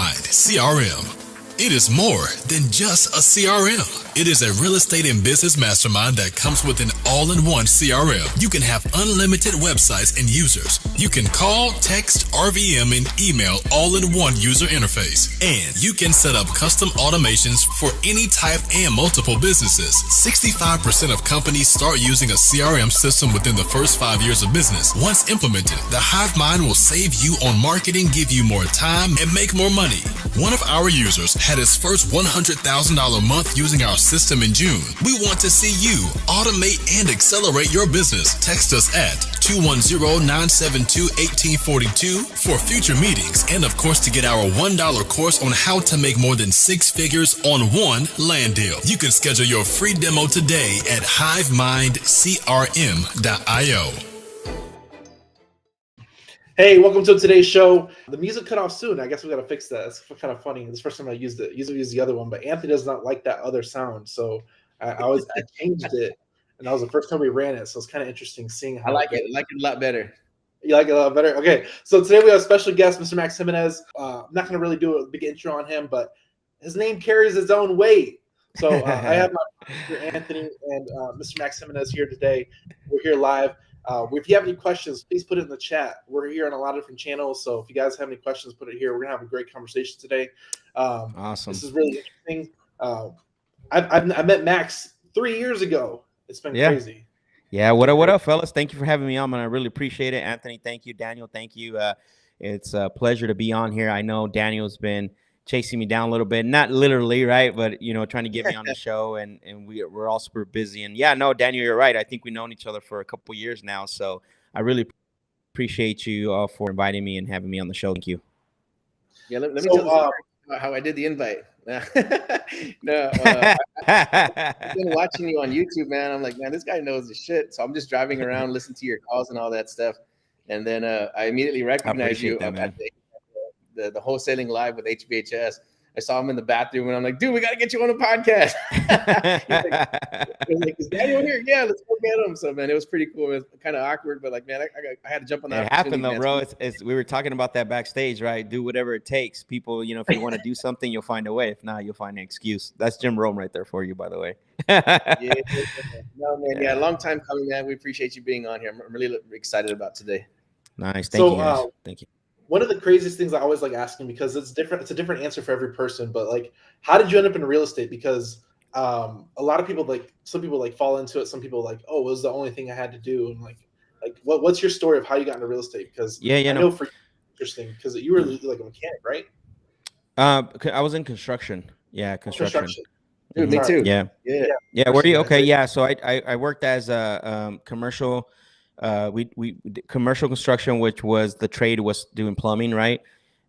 Mind CRM. It is more than just a CRM. It is a real estate and business mastermind that comes with an all-in-one CRM. You can have unlimited websites and users. You can call, text, RVM, and email all in one user interface. And you can set up custom automations for any type and multiple businesses. 65% of companies start using a CRM system within the first 5 years of business. Once implemented, the Hive Mind will save you on marketing, give you more time, and make more money. One of our users had his first $100,000 month using our system in June. We want to see you automate and accelerate your business. Text us at 210-972-1842 for future meetings, and of course to get our $1 course on how to make more than 6 figures on one land deal. You can schedule your free demo today at hivemindcrm.io. Hey, welcome to today's show. The music cut off soon. I guess we got to fix that. It's kind of funny. This is the first time I used it. Usually use the other one, but Anthony does not like that other sound. So I changed it, and that was the first time we ran it. So it's kind of interesting seeing how I like it. I like it a lot better. You like it a lot better? Okay. So today we have a special guest, Mr. Max Jimenez. I'm not going to really do a big intro on him, but his name carries its own weight. So I have my Mr. Anthony and Mr. Max Jimenez here today. We're here live. If you have any questions, please put it in the chat. We're here on a lot of different channels, so if you guys have any questions, put it here. We're gonna have a great conversation today. Awesome. This is really interesting. I met Max 3 years ago. It's been crazy. Yeah. What up, fellas? Thank you for having me on, man. I really appreciate it. Anthony, thank you. Daniel, thank you. It's a pleasure to be on here. I know Daniel's been chasing me down a little bit, not literally, right, but trying to get me on the show, and we're all super busy. And yeah, no, Daniel, you're right. I think we've known each other for a couple years now, so I really appreciate you for inviting me and having me on the show. Thank you. Yeah, let me tell you how I did the invite. I've been watching you on YouTube, man. I'm like, man, this guy knows his shit. So I'm just driving around, listening to your calls and all that stuff, and then I immediately recognized you at the wholesaling live with HBHS. I saw him in the bathroom, and I'm like, dude, we got to get you on a podcast. He's like, is Daniel here? Yeah, let's go get him. So, man, it was pretty cool. It was kind of awkward, but like, man, I had to jump on that. It happened though, bro. We were talking about that backstage, right? Do whatever it takes. People, if you want to do something, you'll find a way. If not, you'll find an excuse. That's Jim Rome right there for you, by the way. No, man. Yeah, long time coming, man. We appreciate you being on here. I'm really excited about today. Nice. Thank you, guys. Thank you. One of the craziest things I always like asking, because it's different. It's a different answer for every person. But like, how did you end up in real estate? Because a lot of people, like, some people like fall into it. Some people like, oh, it was the only thing I had to do. And like what's your story of how you got into real estate? Because I know for you, interesting, because you were like a mechanic, right? I was in construction. Yeah, construction. Dude, me too. Yeah. Where are you? Okay, yeah. So I worked as a commercial. We commercial construction, which was the trade was doing plumbing, right?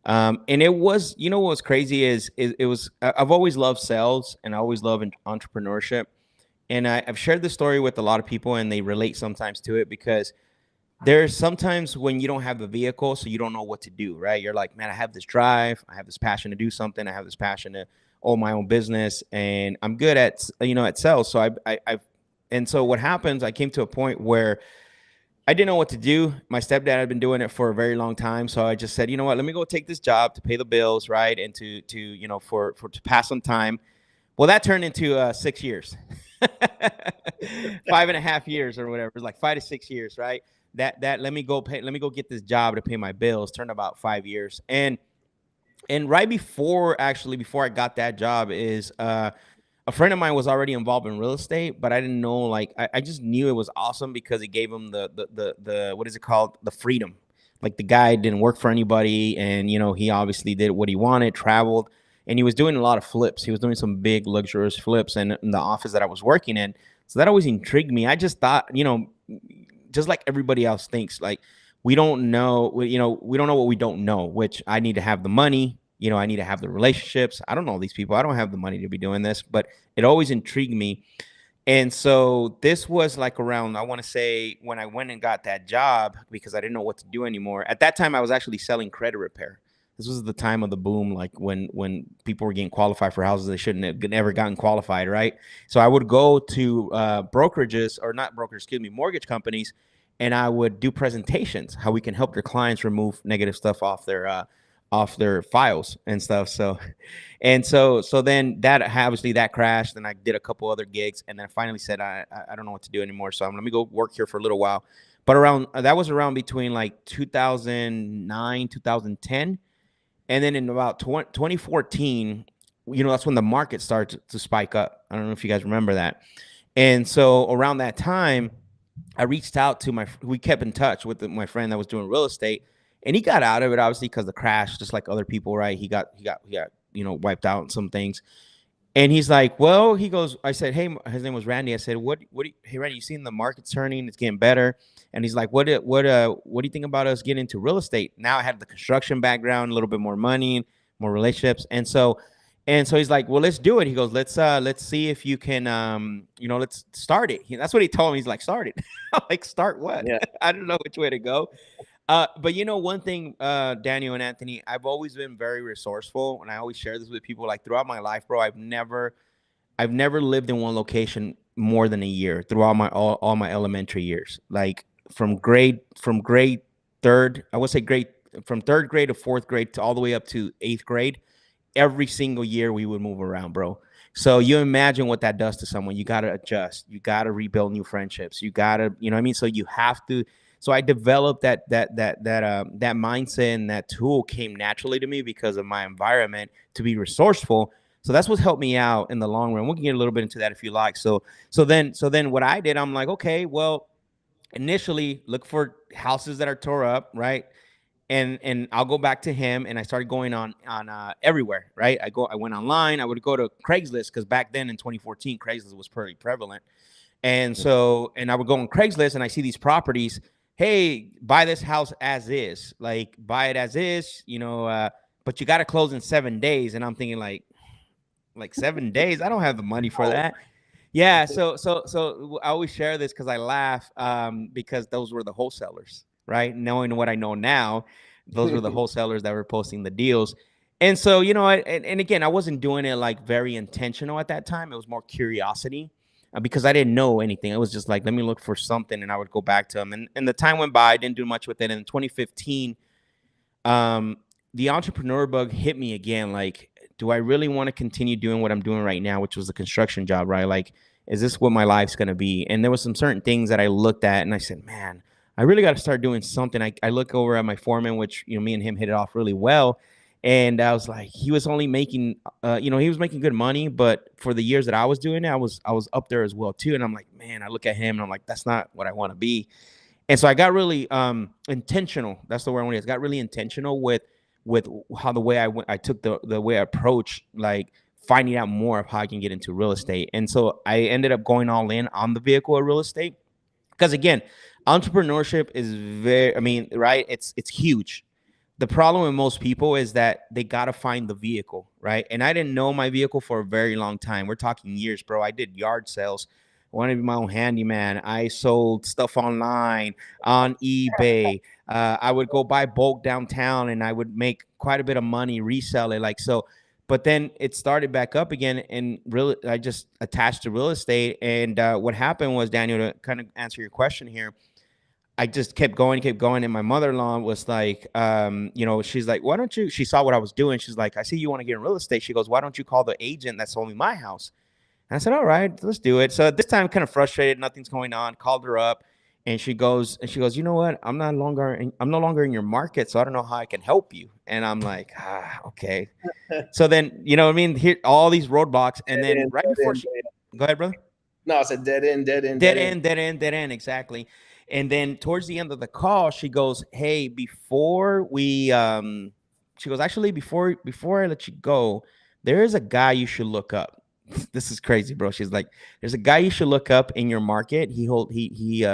And it was, what was crazy is it was, I've always loved sales and I always love entrepreneurship. And I've shared this story with a lot of people, and they relate sometimes to it, because there's sometimes when you don't have a vehicle, so you don't know what to do, right? You're like, man, I have this drive, I have this passion to do something, I have this passion to own my own business, and I'm good at, at sales. So and so what happens, I came to a point where I didn't know what to do. My stepdad had been doing it for a very long time. So I just said, you know what, let me go take this job to pay the bills, right? And to to pass some time. Well, that turned into 6 years, 5.5 years or whatever. It was like 5 to 6 years, right? That let me go get this job to pay my bills turned about 5 years. And right before I got that job is a friend of mine was already involved in real estate, but I didn't know, like, I just knew it was awesome because it gave him the what is it called? The freedom. Like, the guy didn't work for anybody, and, he obviously did what he wanted, traveled, and he was doing a lot of flips. He was doing some big luxurious flips in the office that I was working in. So that always intrigued me. I just thought, just like everybody else thinks, like, we don't know what we don't know, which I need to have the money. I need to have the relationships. I don't know these people. I don't have the money to be doing this, but it always intrigued me. And so this was like around, I want to say, when I went and got that job, because I didn't know what to do anymore. At that time, I was actually selling credit repair. This was the time of the boom, like when people were getting qualified for houses they shouldn't have never gotten qualified, right? So I would go to mortgage companies, and I would do presentations, how we can help their clients remove negative stuff off their off their files and stuff. So then that obviously that crashed. Then I did a couple other gigs, and then I finally said I don't know what to do anymore. So let me go work here for a little while. But that was around between like 2009, 2010, and then in about 2014, that's when the market started to spike up. I don't know if you guys remember that. And so around that time, I reached out to we kept in touch with my friend that was doing real estate, and he got out of it obviously because the crash, just like other people, right? He got wiped out in some things. And he's like, well, he goes, I said, hey, his name was Randy. I said, hey, Randy, you seen the market turning? It's getting better. And he's like, what do you think about us getting into real estate? Now I had the construction background, a little bit more money, more relationships. And so he's like, well, let's do it. He goes, let's see if you can, let's start it. That's what he told me. He's like, start it. I'm like, start what? Yeah. I don't know which way to go. But one thing, Daniel and Anthony, I've always been very resourceful, and I always share this with people. Like throughout my life, bro, I've never lived in one location more than a year throughout all my elementary years. Like from grade third, I would say from third grade to fourth grade to all the way up to eighth grade. Every single year we would move around, bro. So you imagine what that does to someone. You got to adjust. You got to rebuild new friendships. You got to, you know what I mean? So you have to. So I developed that mindset, and that tool came naturally to me because of my environment to be resourceful. So that's what helped me out in the long run. We can get a little bit into that if you like. So then what I did, I'm like, okay, well, initially look for houses that are tore up, right? And I'll go back to him, and I started going on everywhere, right? I went online. I would go to Craigslist because back then in 2014, Craigslist was pretty prevalent. And so, and I would go on Craigslist and I see these properties. Hey, buy this house as is, like buy it as is, but you got to close in 7 days. And I'm thinking like 7 days. I don't have the money for that. Yeah. So I always share this because I laugh because those were the wholesalers, right? Knowing what I know now, those were the wholesalers that were posting the deals. And so, and again, I wasn't doing it like very intentional at that time. It was more curiosity. Because I didn't know anything. It was just like, let me look for something, and I would go back to them. And the time went by. I didn't do much with it. And in 2015, the entrepreneur bug hit me again. Like, do I really want to continue doing what I'm doing right now, which was a construction job, right? Like, is this what my life's going to be? And there was some certain things that I looked at, and I said, man, I really got to start doing something. I look over at my foreman, which, me and him hit it off really well. And I was like, he was only making, he was making good money, but for the years that I was doing it, I was up there as well too. And I'm like, man, I look at him and I'm like, that's not what I want to be. And so I got really intentional. That's the word I want to use. I got really intentional with how the way I took the way I approached, like finding out more of how I can get into real estate. And so I ended up going all in on the vehicle of real estate. Because again, entrepreneurship is right? It's huge. The problem with most people is that they got to find the vehicle, right? And I didn't know my vehicle for a very long time. We're talking years, bro. I did yard sales. I wanted to be my own handyman. I sold stuff online, on eBay. I would go buy bulk downtown, and I would make quite a bit of money, resell it. Like so. But then it started back up again, and I just attached to real estate. And what happened was, Daniel, to kind of answer your question here, I just kept going. And my mother-in-law was like, she's like, why don't you, she saw what I was doing. She's like, I see you want to get in real estate. She goes, why don't you call the agent that sold me my house? And I said, all right, let's do it. So at this time, kind of frustrated, nothing's going on, called her up, and she goes, you know what? I'm no longer in your market, so I don't know how I can help you. And I'm like, okay. So then, here, all these roadblocks. And then right before go ahead, brother. No, it's a dead end. Exactly. And then towards the end of the call, she goes, hey, before I let you go, there is a guy you should look up. This is crazy, bro. She's like, there's a guy you should look up in your market. He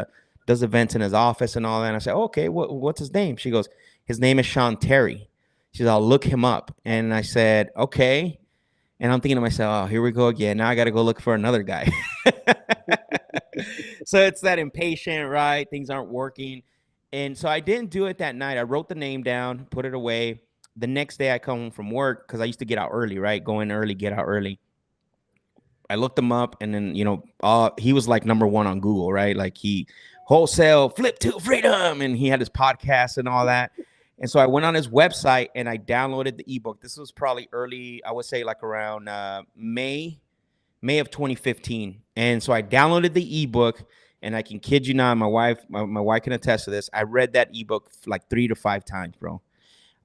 does events in his office and all that. And I said, okay, what's his name? She goes, his name is Sean Terry. She said, I'll look him up. And I said, okay. And I'm thinking to myself, oh, here we go again. Now I got to go look for another guy. So it's that impatient, right? Things aren't working. And so I didn't do it that night. I wrote the name down, put it away. The next day I come home from work because I used to get out early, right? Go in early, get out early. I looked him up, and then, he was like number one on Google, right? Like he wholesale, flip to freedom. And he had his podcast and all that. And so I went on his website and I downloaded the ebook. This was probably early, I would say like around May of 2015. And so I downloaded the ebook, and I can kid you not, my wife can attest to this. I read that ebook like 3 to 5 times, bro.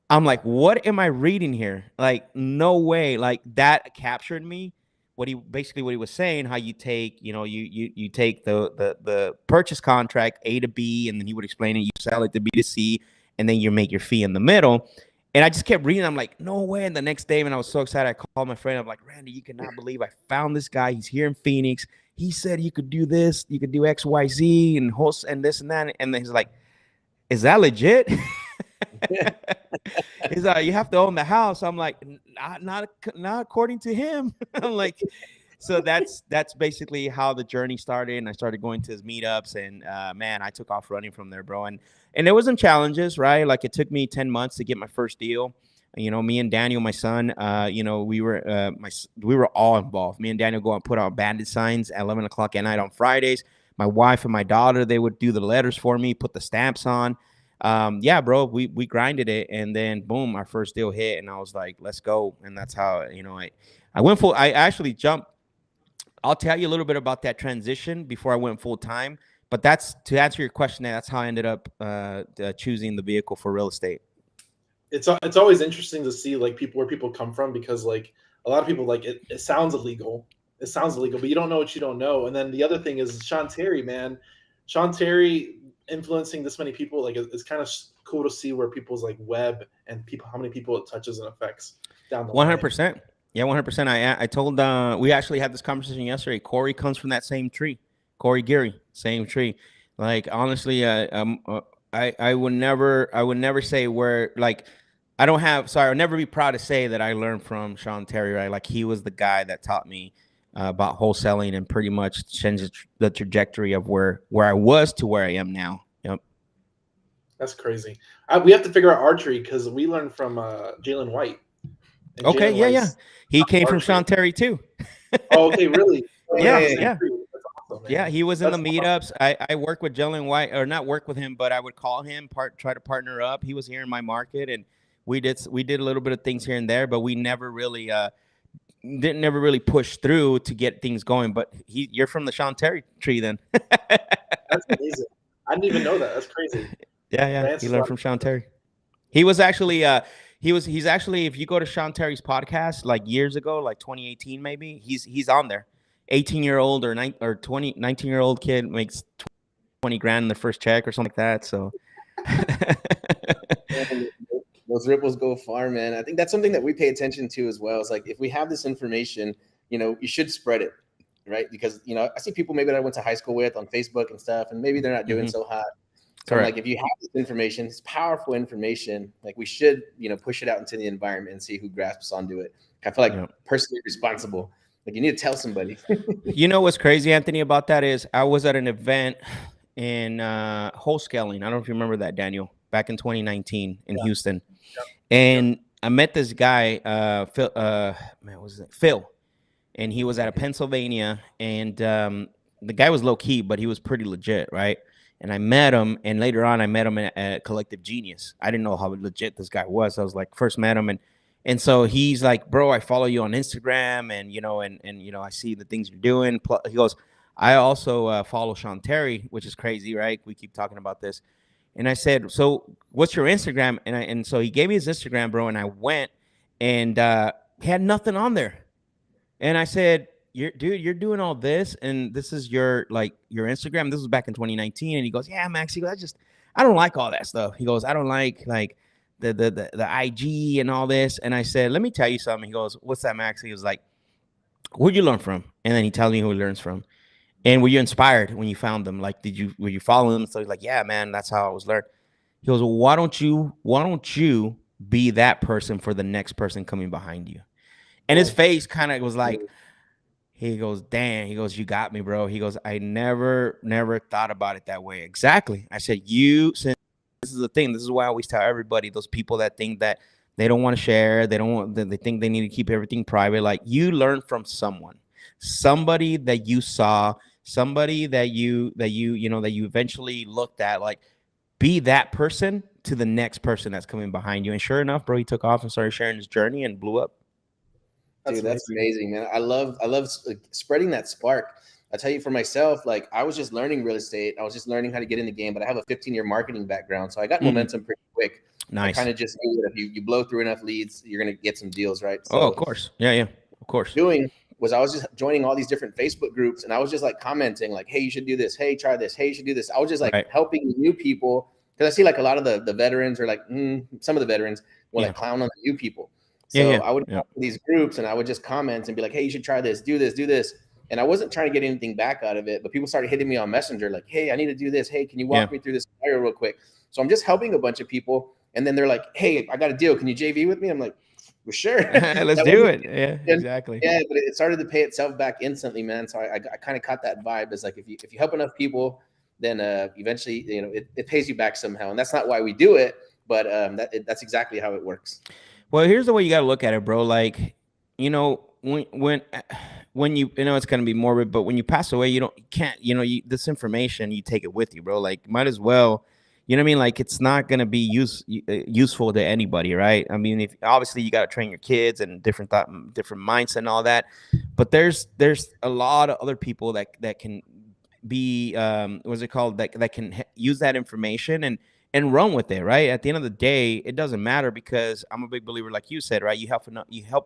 I'm like, what am I reading here? Like, no way. Like, that captured me. What he was saying, how you take, you take the purchase contract A to B, and then he would explain it. You sell it to B to C, and then you make your fee in the middle. And I just kept reading. I'm like, no way. And the next day, when I was so excited, I called my friend. I'm like, Randy, you cannot believe I found this guy. He's here in Phoenix. He said you could do this, you could do X, Y, Z, and host and this and that. And then he's like, is that legit? He's like, you have to own the house. I'm like, not according to him. I'm like, so that's basically how the journey started. And I started going to his meetups, and man, I took off running from there, bro. And there was some challenges, right? Like, it took me 10 months to get my first deal. Me and Daniel, my son, we were all involved. Me and Daniel go and put out bandit signs at 11 o'clock at night on Fridays. My wife and my daughter, they would do the letters for me, put the stamps on. Yeah, bro, we grinded it, and then boom, our first deal hit, and I was like, let's go. And that's how, I went full. I actually jumped. I'll tell you a little bit about that transition before I went full time, but that's to answer your question. That's how I ended up choosing the vehicle for real estate. It's always interesting to see like where people come from, because like a lot of people like it sounds illegal. It sounds illegal, but you don't know what you don't know. And then the other thing is Sean Terry, man. Sean Terry influencing this many people, like it's kind of cool to see where people's like web and how many people it touches and affects down the 100%. line. Yeah, 100%. I told we actually had this conversation yesterday. Corey comes from that same tree. Corey Geary, same tree. Like, honestly, I would never say where, like, I would never be proud to say that I learned from Sean Terry, right? Like, he was the guy that taught me about wholesaling and pretty much changed the trajectory of where I was to where I am now. Yep. That's crazy. We have to figure out archery because we learned from Jalen White. Okay, yeah. He came from Sean Terry too. Oh, okay, really? Yeah. That's awesome, man. Yeah, he was in the meetups. I work with Jalen White, or not work with him, but I would call him, try to partner up. He was here in my market, and we did a little bit of things here and there, but we never really never really push through to get things going. But you're from the Sean Terry tree then. That's amazing. I didn't even know that. That's crazy. Yeah. He learned from Sean Terry. He was actually he's actually, if you go to Sean Terry's podcast like years ago, like 2018 maybe, he's on there. 18-year-old or 19-year-old kid makes 20 grand in the first check or something like that. So those ripples go far, man. I think that's something that we pay attention to as well. It's like, if we have this information, you should spread it, right? Because, I see people maybe that I went to high school with on Facebook and stuff, and maybe they're not doing so hot. So I'm like, if you have this information, it's powerful information, like we should, push it out into the environment and see who grasps onto it. I feel like personally responsible. Like, you need to tell somebody. You know what's crazy, Anthony, about that is I was at an event in wholesaling. I don't know if you remember that, Daniel, back in 2019 in Houston. And I met this guy, Phil, and he was out of Pennsylvania, and the guy was low key, but he was pretty legit, right? And I met him, and later on, I met him at Collective Genius. I didn't know how legit this guy was. I was like, first met him, and so he's like, bro, I follow you on Instagram, and I see the things you're doing. He goes, I also follow Sean Terry, which is crazy, right? We keep talking about this. And I said, so what's your Instagram? And so he gave me his Instagram, bro, and I went, and he had nothing on there. And I said, you're doing all this, and this is your Instagram. This was back in 2019. And he goes, yeah, Max. He goes, I don't like all that stuff. He goes, I don't like the IG and all this. And I said, let me tell you something. He goes, what's that, Max? He was like, where'd you learn from? And then he tells me who he learns from. And were you inspired when you found them? Like, were you following them? So he's like, yeah, man, that's how I was learned. He goes, well, why don't you be that person for the next person coming behind you? And his face kind of was like, he goes, damn. He goes, you got me, bro. He goes, I never thought about it that way. Exactly. I said, since this is the thing. This is why I always tell everybody, those people that think that they don't want to share, they think they need to keep everything private. Like, you learn from somebody that you saw, somebody that you eventually looked at. Like, be that person to the next person that's coming behind you. And sure enough, bro, he took off and started sharing his journey and blew up. Dude, that's amazing, man. I love spreading that spark. I tell you, for myself, like I was just learning real estate. I was just learning how to get in the game, but I have a 15-year marketing background, so I got momentum pretty quick. Nice. I kind of just knew that if you blow through enough leads, you're gonna get some deals, right? So of course. Yeah, of course. Doing was I was just joining all these different Facebook groups, and I was just like commenting, like, "Hey, you should do this. Hey, try this. Hey, you should do this." I was just like helping new people, because I see like a lot of the veterans, or like some of the veterans will like clown on the new people. So I would go to these groups and I would just comment and be like, "Hey, you should try this, do this, do this." And I wasn't trying to get anything back out of it, but people started hitting me on Messenger like, "Hey, I need to do this. Hey, can you walk me through this scenario real quick?" So I'm just helping a bunch of people. And then they're like, "Hey, I got a deal. Can you JV with me?" I'm like, "Well, sure." Let's do it. Yeah, exactly. Yeah, but it started to pay itself back instantly, man. So I kind of caught that vibe. It's like, if you help enough people, then eventually, it pays you back somehow. And that's not why we do it, but that's exactly how it works. Well, here's the way you got to look at it, bro. Like, when you, it's going to be morbid, but when you pass away, you can't, this information, you take it with you, bro. Like, might as well, you know what I mean? Like, it's not going to be useful to anybody, right? I mean, if obviously you got to train your kids and different mindset and all that, but there's a lot of other people that can be, what's it called? That can use that information and run with it, right? At the end of the day, it doesn't matter, because I'm a big believer, like you said, right? You help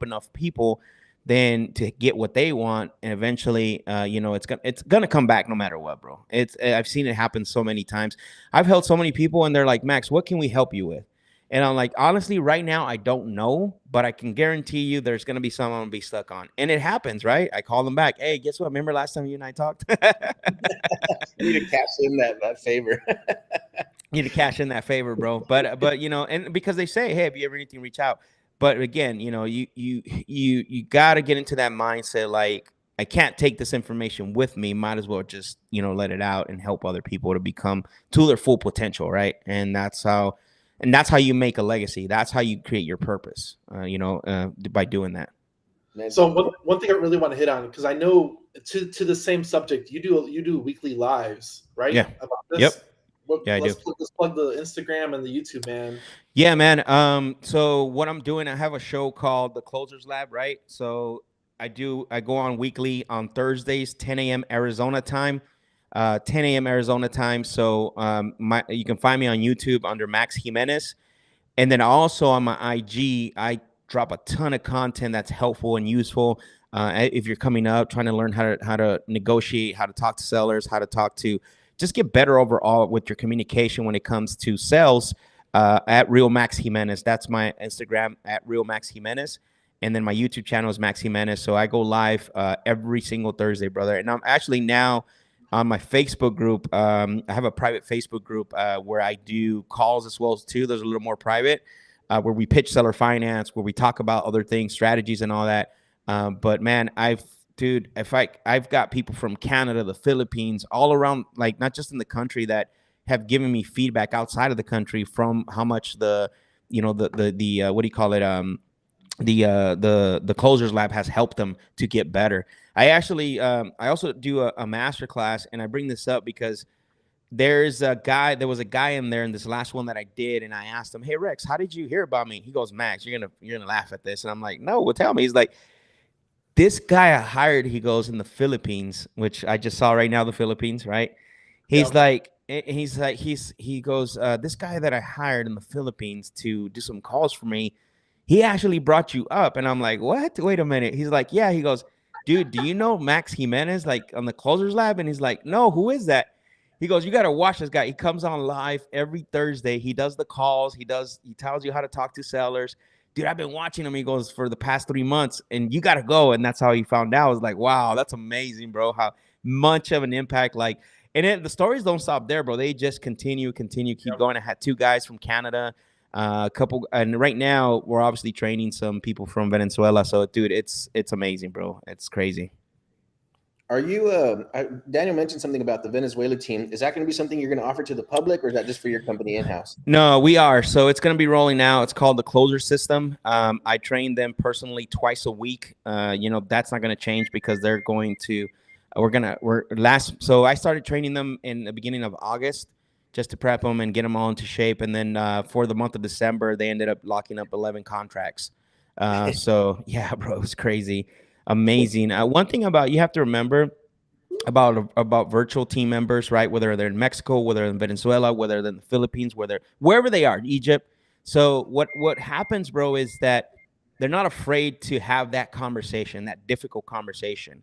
enough people then to get what they want, and eventually, it's gonna come back no matter what, bro. I've seen it happen so many times. I've helped so many people, and they're like, "Max, what can we help you with?" And I'm like, honestly, right now, I don't know, but I can guarantee you there's going to be some I'm going to be stuck on. And it happens, right? I call them back. "Hey, guess what? Remember last time you and I talked?" You need to cash in that favor. You need to cash in that favor, bro. But and because they say, "Hey, if you ever anything, reach out." But again, you got to get into that mindset. Like, I can't take this information with me. Might as well just, let it out and help other people to become to their full potential, right? And that's how you make a legacy. That's how you create your purpose, by doing that. So one thing I really want to hit on, because I know to the same subject, you do weekly lives, right? Yeah. About this. Yep. Let's plug the Instagram and the YouTube, man. Yeah, man. So what I'm doing, I have a show called The Closers Lab, right? So I go on weekly on Thursdays, 10 a.m. Arizona time. 10 a.m. Arizona time. So you can find me on YouTube under Max Jimenez. And then also on my IG, I drop a ton of content that's helpful and useful. If you're coming up, trying to learn how to negotiate, how to talk to sellers, how to just get better overall with your communication when it comes to sales, at Real Max Jimenez. That's my Instagram, at Real Max Jimenez. And then my YouTube channel is Max Jimenez. So I go live every single Thursday, brother. And I'm actually now on my Facebook group. I have a private Facebook group where I do calls as well too. There's a little more private, where we pitch seller finance, where we talk about other things, strategies and all that. But man, I've got people from Canada, the Philippines, all around, like not just in the country, that have given me feedback outside of the country from how much the what do you call it? The Closers Lab has helped them to get better. I actually, I also do a masterclass, and I bring this up because there was a guy in there in this last one that I did, and I asked him, "Hey Rex, how did you hear about me?" He goes, "Max, you're gonna laugh at this," and I'm like, "No, well, tell me." He's like, "This guy I hired," he goes, "in the Philippines," which I just saw right now, the Philippines, right? He goes, "This guy that I hired in the Philippines to do some calls for me, he actually brought you up." And I'm like, "What? Wait a minute." He's like, "Yeah." He goes, "Dude, do you know Max Jimenez, like on the Closers Lab?" And he's like, "No, who is that?" He goes, "You got to watch this guy. He comes on live every Thursday. He does the calls. He tells you how to talk to sellers. Dude, I've been watching him," he goes, "for the past 3 months, and you got to go." And that's how he found out. I was like, wow, that's amazing, bro. How much of an impact, the stories don't stop there, bro. They just continue, keep going. I had 2 guys from Canada, a couple, and right now we're obviously training some people from Venezuela. So, dude, it's amazing, bro. It's crazy. Are you, Daniel mentioned something about the Venezuela team. Is that going to be something you're going to offer to the public, or is that just for your company in-house? No, we are. So it's going to be rolling out. It's called the Closer System. I train them personally twice a week. That's not going to change because they're going to, so I started training them in the beginning of August. just to prep them and get them all into shape. And then for the month of December, they ended up locking up 11 contracts. So yeah, bro, it was crazy, amazing. One thing you have to remember about virtual team members, right? Whether they're in Mexico, whether they're in Venezuela, whether they're in the Philippines, wherever they are, Egypt. So what happens, bro, is that they're not afraid to have that conversation, that difficult conversation,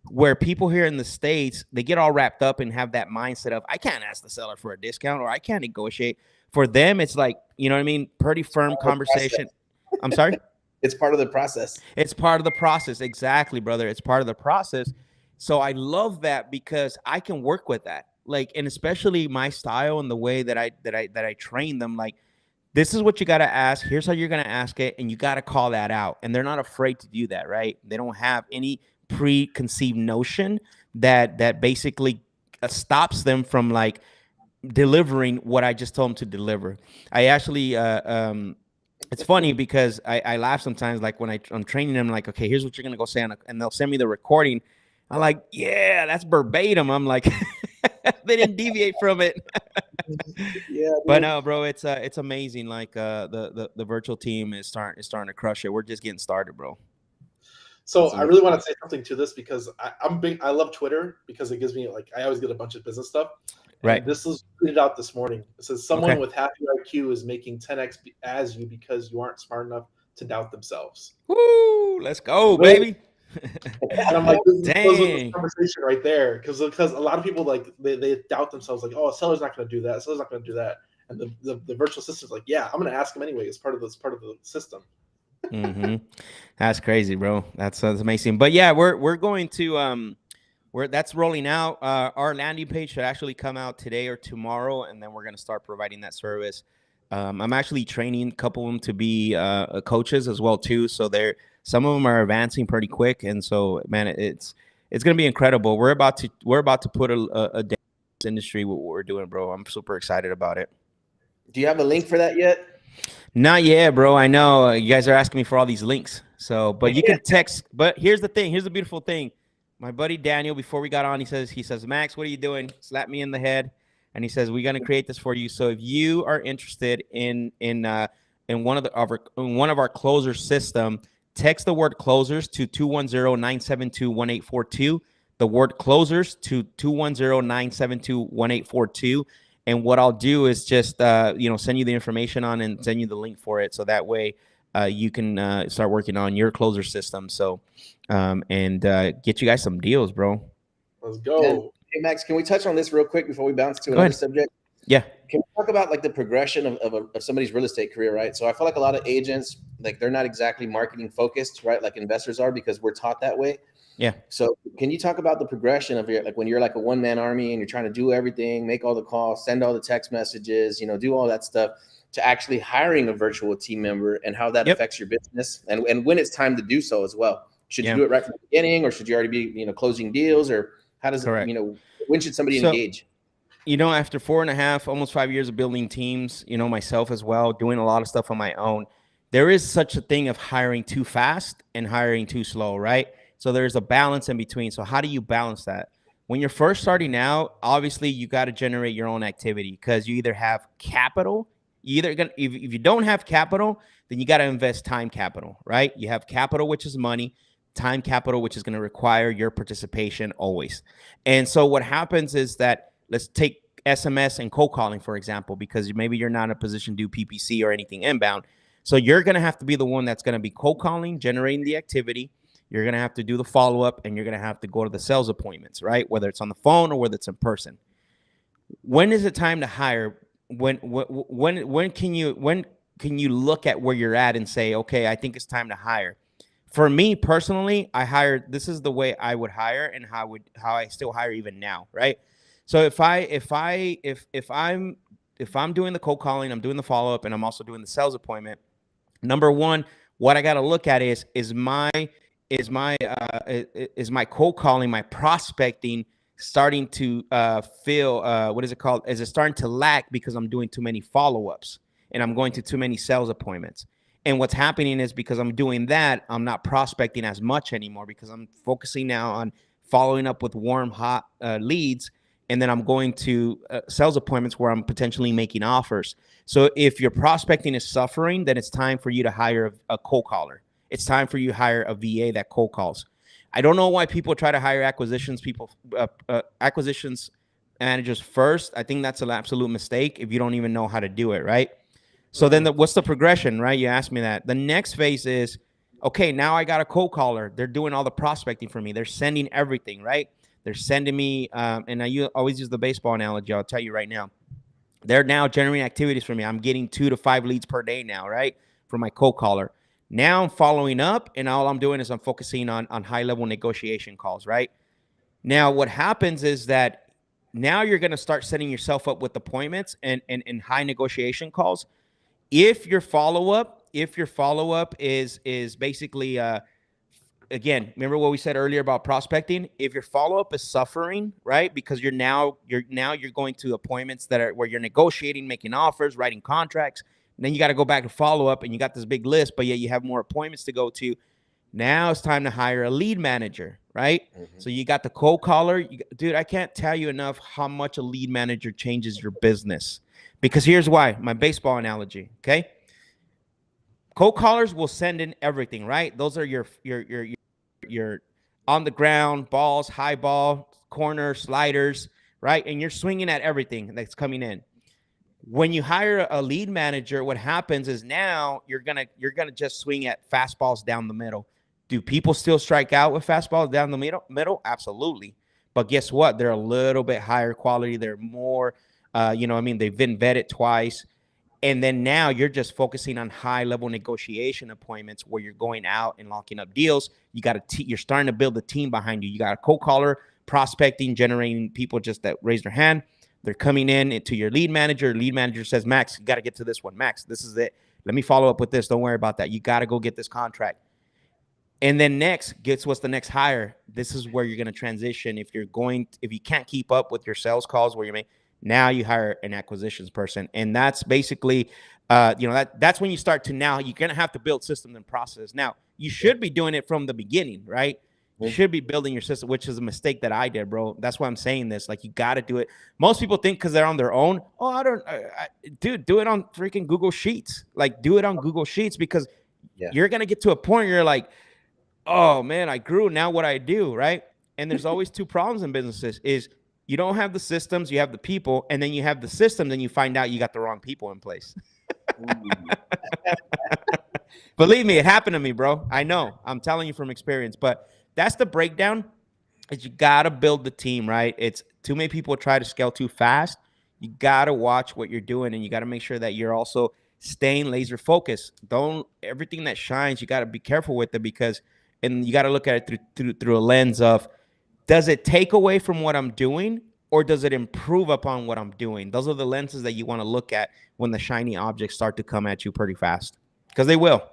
where people here in the States, they get all wrapped up and have that mindset of, I can't ask the seller for a discount or I can't negotiate. For them, it's like, you know what I mean? Pretty firm conversation. I'm sorry? It's part of the process. It's part of the process. Exactly, brother. It's part of the process. So I love that because I can work with that. Like, and especially my style and the way that I train them, like, this is what you got to ask. Here's how you're going to ask it. And you got to call that out. And they're not afraid to do that, right? They don't have any preconceived notion that basically stops them from like delivering what I just told them to deliver. I actually, it's funny because I laugh sometimes, like when I'm training them, like, okay, here's what you're going to go say. And they'll send me the recording. I'm like, yeah, that's verbatim. I'm like, they didn't deviate from it. Yeah, but no, bro, it's amazing. Like the virtual team is starting to crush it. We're just getting started, bro. So I really want to say something to this because I'm big. I love Twitter because it gives me like I always get a bunch of business stuff. Right. And this was tweeted out this morning. It says someone with half your IQ is making 10x as you because you aren't smart enough to doubt themselves. Woo! Let's go, baby. And I'm like, this dang, conversation right there, because a lot of people like they doubt themselves, like, oh, a seller's not going to do that, a seller's not going to do that, and the virtual assistant's like, yeah, I'm going to ask him anyway. It's part of the system. That's crazy, bro. That's amazing. But yeah, we're going to that's rolling out. Our landing page should actually come out today or tomorrow, and then we're going to start providing that service. I'm actually training a couple of them to be coaches as well too. So some of them are advancing pretty quick, and so man, it's going to be incredible. We're about to put a day in this industry what we're doing, bro. I'm super excited about it. Do you have a link for that yet? Not yet, bro. I know you guys are asking me for all these links. So, but you can text. But here's the thing. Here's the beautiful thing. My buddy Daniel, before we got on, he says, Max, what are you doing? Slap me in the head. And he says, we're going to create this for you. So if you are interested in one of our closer system, text the word closers to 210-972-1842. The word closers to 210-972-1842. And what I'll do is just send you the information on and send you the link for it. So that way you can start working on your closer system. So and get you guys some deals, bro. Let's go. Hey, Max, can we touch on this real quick before we bounce to another subject? Yeah. Can we talk about like the progression of somebody's real estate career, right? So I feel like a lot of agents, like they're not exactly marketing focused, right? Like investors are, because we're taught that way. Yeah. So can you talk about the progression of like when you're like a one-man army and you're trying to do everything, make all the calls, send all the text messages, do all that stuff, to actually hiring a virtual team member and how that affects your business and when it's time to do so as well? Should you do it right from the beginning, or should you already be, closing deals, or how does it, when should somebody engage? After 4.5, almost 5 years of building teams, myself as well, doing a lot of stuff on my own, there is such a thing of hiring too fast and hiring too slow, right? So there's a balance in between. So how do you balance that? When you're first starting out, obviously you got to generate your own activity, because you either have capital, if you don't have capital, then you got to invest time capital, right? You have capital, which is money, time capital, which is going to require your participation always. And so what happens is that, let's take SMS and cold calling, for example, because maybe you're not in a position to do PPC or anything inbound. So you're going to have to be the one that's going to be cold calling, generating the activity. You're going to have to do the follow-up, and you're going to have to go to the sales appointments, right? Whether it's on the phone or whether it's in person. When is it time to hire? When can you look at where you're at and say, okay, I think it's time to hire? For me personally, this is the way I would hire, and how I still hire even now, right? So if I'm doing the cold calling, I'm doing the follow-up, and I'm also doing the sales appointment, number one, what I got to look at is my cold calling, my prospecting starting to feel, what is it called? Is it starting to lack because I'm doing too many follow-ups and I'm going to too many sales appointments? And what's happening is, because I'm doing that, I'm not prospecting as much anymore, because I'm focusing now on following up with warm, hot leads and then I'm going to sales appointments where I'm potentially making offers. So if your prospecting is suffering, then it's time for you to hire a cold caller. It's time for you to hire a VA that cold calls. I don't know why people try to hire acquisitions managers first. I think that's an absolute mistake if you don't even know how to do it, right? So then what's the progression, right? You asked me that. The next phase is, okay, now I got a cold caller. They're doing all the prospecting for me. They're sending everything, right? They're sending me, and I always use the baseball analogy. I'll tell you right now. They're now generating activities for me. I'm getting 2 to 5 leads per day now, right? For my cold caller. Now I'm following up, and all I'm doing is I'm focusing on high-level negotiation calls, right? Now what happens is that now you're going to start setting yourself up with appointments and high negotiation calls. If your follow-up is basically again, remember what we said earlier about prospecting? If your follow-up is suffering, right? Because you're going to appointments that are where you're negotiating, making offers, writing contracts, and then you got to go back to follow-up, and you got this big list, but yet you have more appointments to go to. Now it's time to hire a lead manager, right? Mm-hmm. So you got the cold caller. Dude, I can't tell you enough how much a lead manager changes your business. Because here's why, my baseball analogy, okay? Cold callers will send in everything, right? Those are your on the ground balls, high ball, corner, sliders, right? And you're swinging at everything that's coming in. When you hire a lead manager, what happens is now you're gonna just swing at fastballs down the middle. Do people still strike out with fastballs down the middle? Absolutely. But guess what? They're a little bit higher quality. They're more, they've been vetted twice. And then now you're just focusing on high-level negotiation appointments where you're going out and locking up deals. You're starting to build a team behind you. You got a cold caller, prospecting, generating people just that raise their hand. They're coming in to your lead manager. Lead manager says, Max, you got to get to this one. Max, this is it. Let me follow up with this. Don't worry about that. You got to go get this contract. And then next, what's the next hire? This is where you're going to transition. If you can't keep up with your sales calls where you make, now you hire an acquisitions person. And that's basically, that's when you start to now, you're going to have to build systems and process. Now, you should be doing it from the beginning, right? You should be building your system, which is a mistake that I did, bro. That's why I'm saying this. Like, you got to do it. Most people think because they're on their own, dude, do it on freaking Google Sheets. Like, do it on Google Sheets because you're going to get to a point where you're like, oh, man, I grew. Now what I do, right? And there's always two problems in businesses is you don't have the systems, you have the people, and then you have the systems, and you find out you got the wrong people in place. Believe me, it happened to me, bro. I know. I'm telling you from experience. But that's the breakdown is you got to build the team, right? It's too many people try to scale too fast. You got to watch what you're doing, and you got to make sure that you're also staying laser focused. Everything that shines, you got to be careful with it and you got to look at it through a lens of, does it take away from what I'm doing or does it improve upon what I'm doing? Those are the lenses that you want to look at when the shiny objects start to come at you pretty fast, because they will.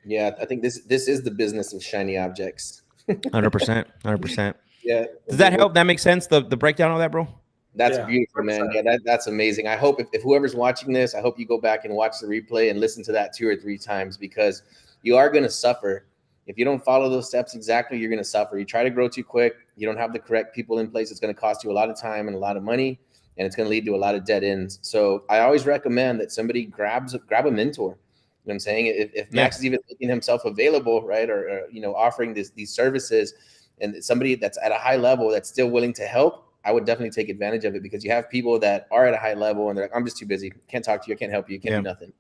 Yeah, I think this is the business of shiny objects. 100%. Yeah. Does that help? That makes sense, the breakdown of that, bro? That's beautiful, man. Yeah, that's amazing. I hope if whoever's watching this, I hope you go back and watch the replay and listen to that 2 or 3 times, because you are going to suffer. If you don't follow those steps exactly, you're going to suffer. You try to grow too quick. You don't have the correct people in place. It's going to cost you a lot of time and a lot of money, and it's going to lead to a lot of dead ends. So I always recommend that somebody grab a mentor. You know what I'm saying? If Max is even making himself available, right, or offering these services, and somebody that's at a high level that's still willing to help, I would definitely take advantage of it, because you have people that are at a high level and they're like, I'm just too busy. Can't talk to you. I can't help you. Can't do nothing.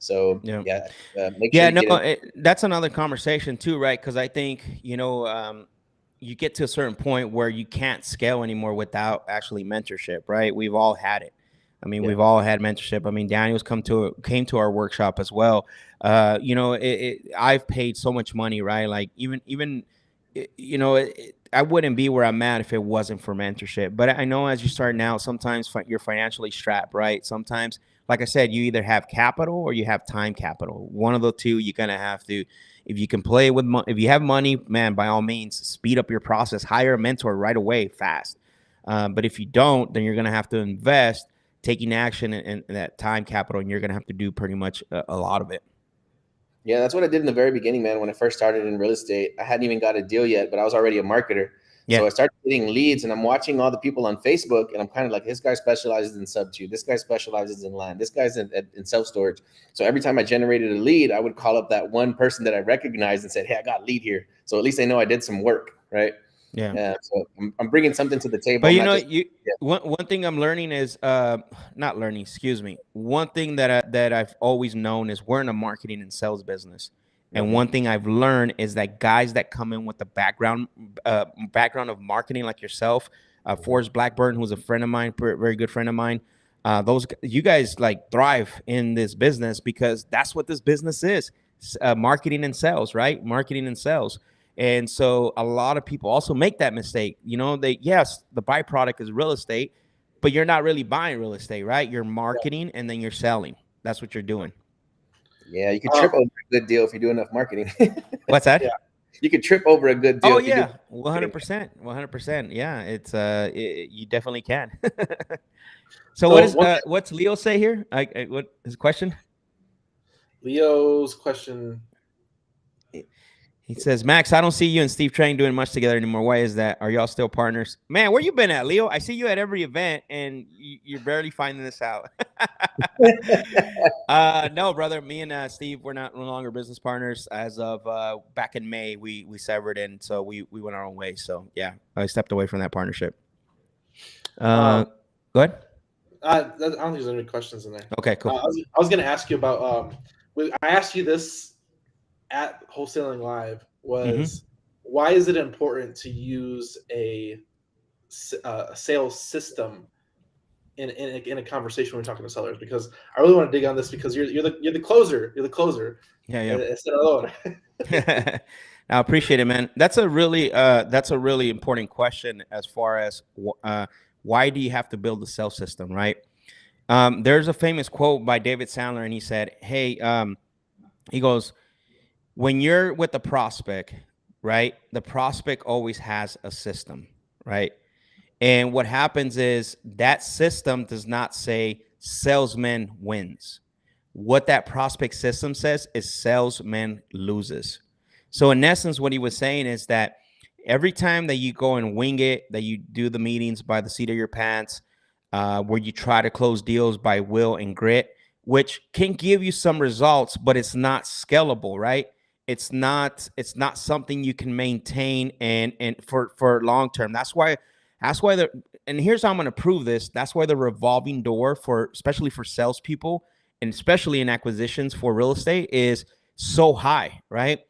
So that's another conversation too, right? Because I think you get to a certain point where you can't scale anymore without actually mentorship, right? We've all had it. I mean, we've all had mentorship. I mean, Daniel's came to our workshop as well. I've paid so much money, right? Like I wouldn't be where I'm at if it wasn't for mentorship. But I know as you start now, sometimes you're financially strapped, right? Sometimes, like I said, you either have capital or you have time capital. One of the two, you're going to have to, if you can play with if you have money, man, by all means, speed up your process, hire a mentor right away, fast. But if you don't, then you're going to have to invest, taking action in that time capital, and you're going to have to do pretty much a lot of it. Yeah, that's what I did in the very beginning, man. When I first started in real estate, I hadn't even got a deal yet, but I was already a marketer. So I started getting leads, and I'm watching all the people on Facebook, and I'm kind of like, this guy specializes in sub-2, this guy specializes in land, this guy's in self-storage. So every time I generated a lead, I would call up that one person that I recognized and said, hey, I got a lead here. So at least I know I did some work, right? Yeah. So I'm bringing something to the table. But you know, one thing I'm learning is not learning, excuse me. One thing that I've always known is we're in a marketing and sales business. And one thing I've learned is that guys that come in with the background of marketing, like yourself, Forrest Blackburn, who's a friend of mine, very good friend of mine, you guys like thrive in this business because that's what this business is, marketing and sales, right? Marketing and sales. And so a lot of people also make that mistake. You know, yes, the byproduct is real estate, but you're not really buying real estate, right? You're marketing and then you're selling. That's what you're doing. Yeah, you could trip over a good deal if you do enough marketing. What's that? Yeah. You could trip over a good deal. Oh yeah, 100%, 100%. Yeah, it's you definitely can. So what's Leo say here? What his question? Leo's question. He says, Max, I don't see you and Steve Trang doing much together anymore. Why is that? Are y'all still partners? Man, where you been at, Leo? I see you at every event, and you're barely finding this out. No, brother. Me and Steve, we're no longer business partners. As of back in May, we severed, and so we went our own way. So, yeah, I stepped away from that partnership. Go ahead. I don't think there's any questions in there. Okay, cool. I was going to ask you about I asked you this at Wholesaling Live was why is it important to use a sales system in a conversation when we're talking to sellers? Because I really want to dig on this because you're the closer. You're the closer. Yeah. Instead of alone. I appreciate it, man. That's a really important question as far as why do you have to build a sales system, right? There's a famous quote by David Sandler, and he said, "Hey, he goes." When you're with the prospect, right, the prospect always has a system, right? And what happens is that system does not say salesman wins. What that prospect system says is salesman loses. So in essence, what he was saying is that every time that you go and wing it, that you do the meetings by the seat of your pants, where you try to close deals by will and grit, which can give you some results, but it's not scalable, right? It's not something you can maintain and for long term. That's why and here's how I'm going to prove this. That's why the revolving door especially for salespeople and especially in acquisitions for real estate is so high, right?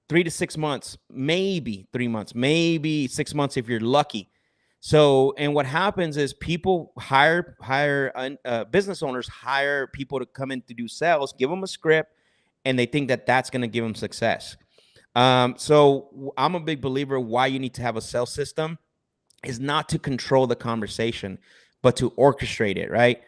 3 to 6 months, maybe 3 months, maybe 6 months if you're lucky. So, and what happens is people hire business owners hire people to come in to do sales, give them a script, and they think that that's going to give them success. So I'm a big believer why you need to have a sales system is not to control the conversation, but to orchestrate it, right?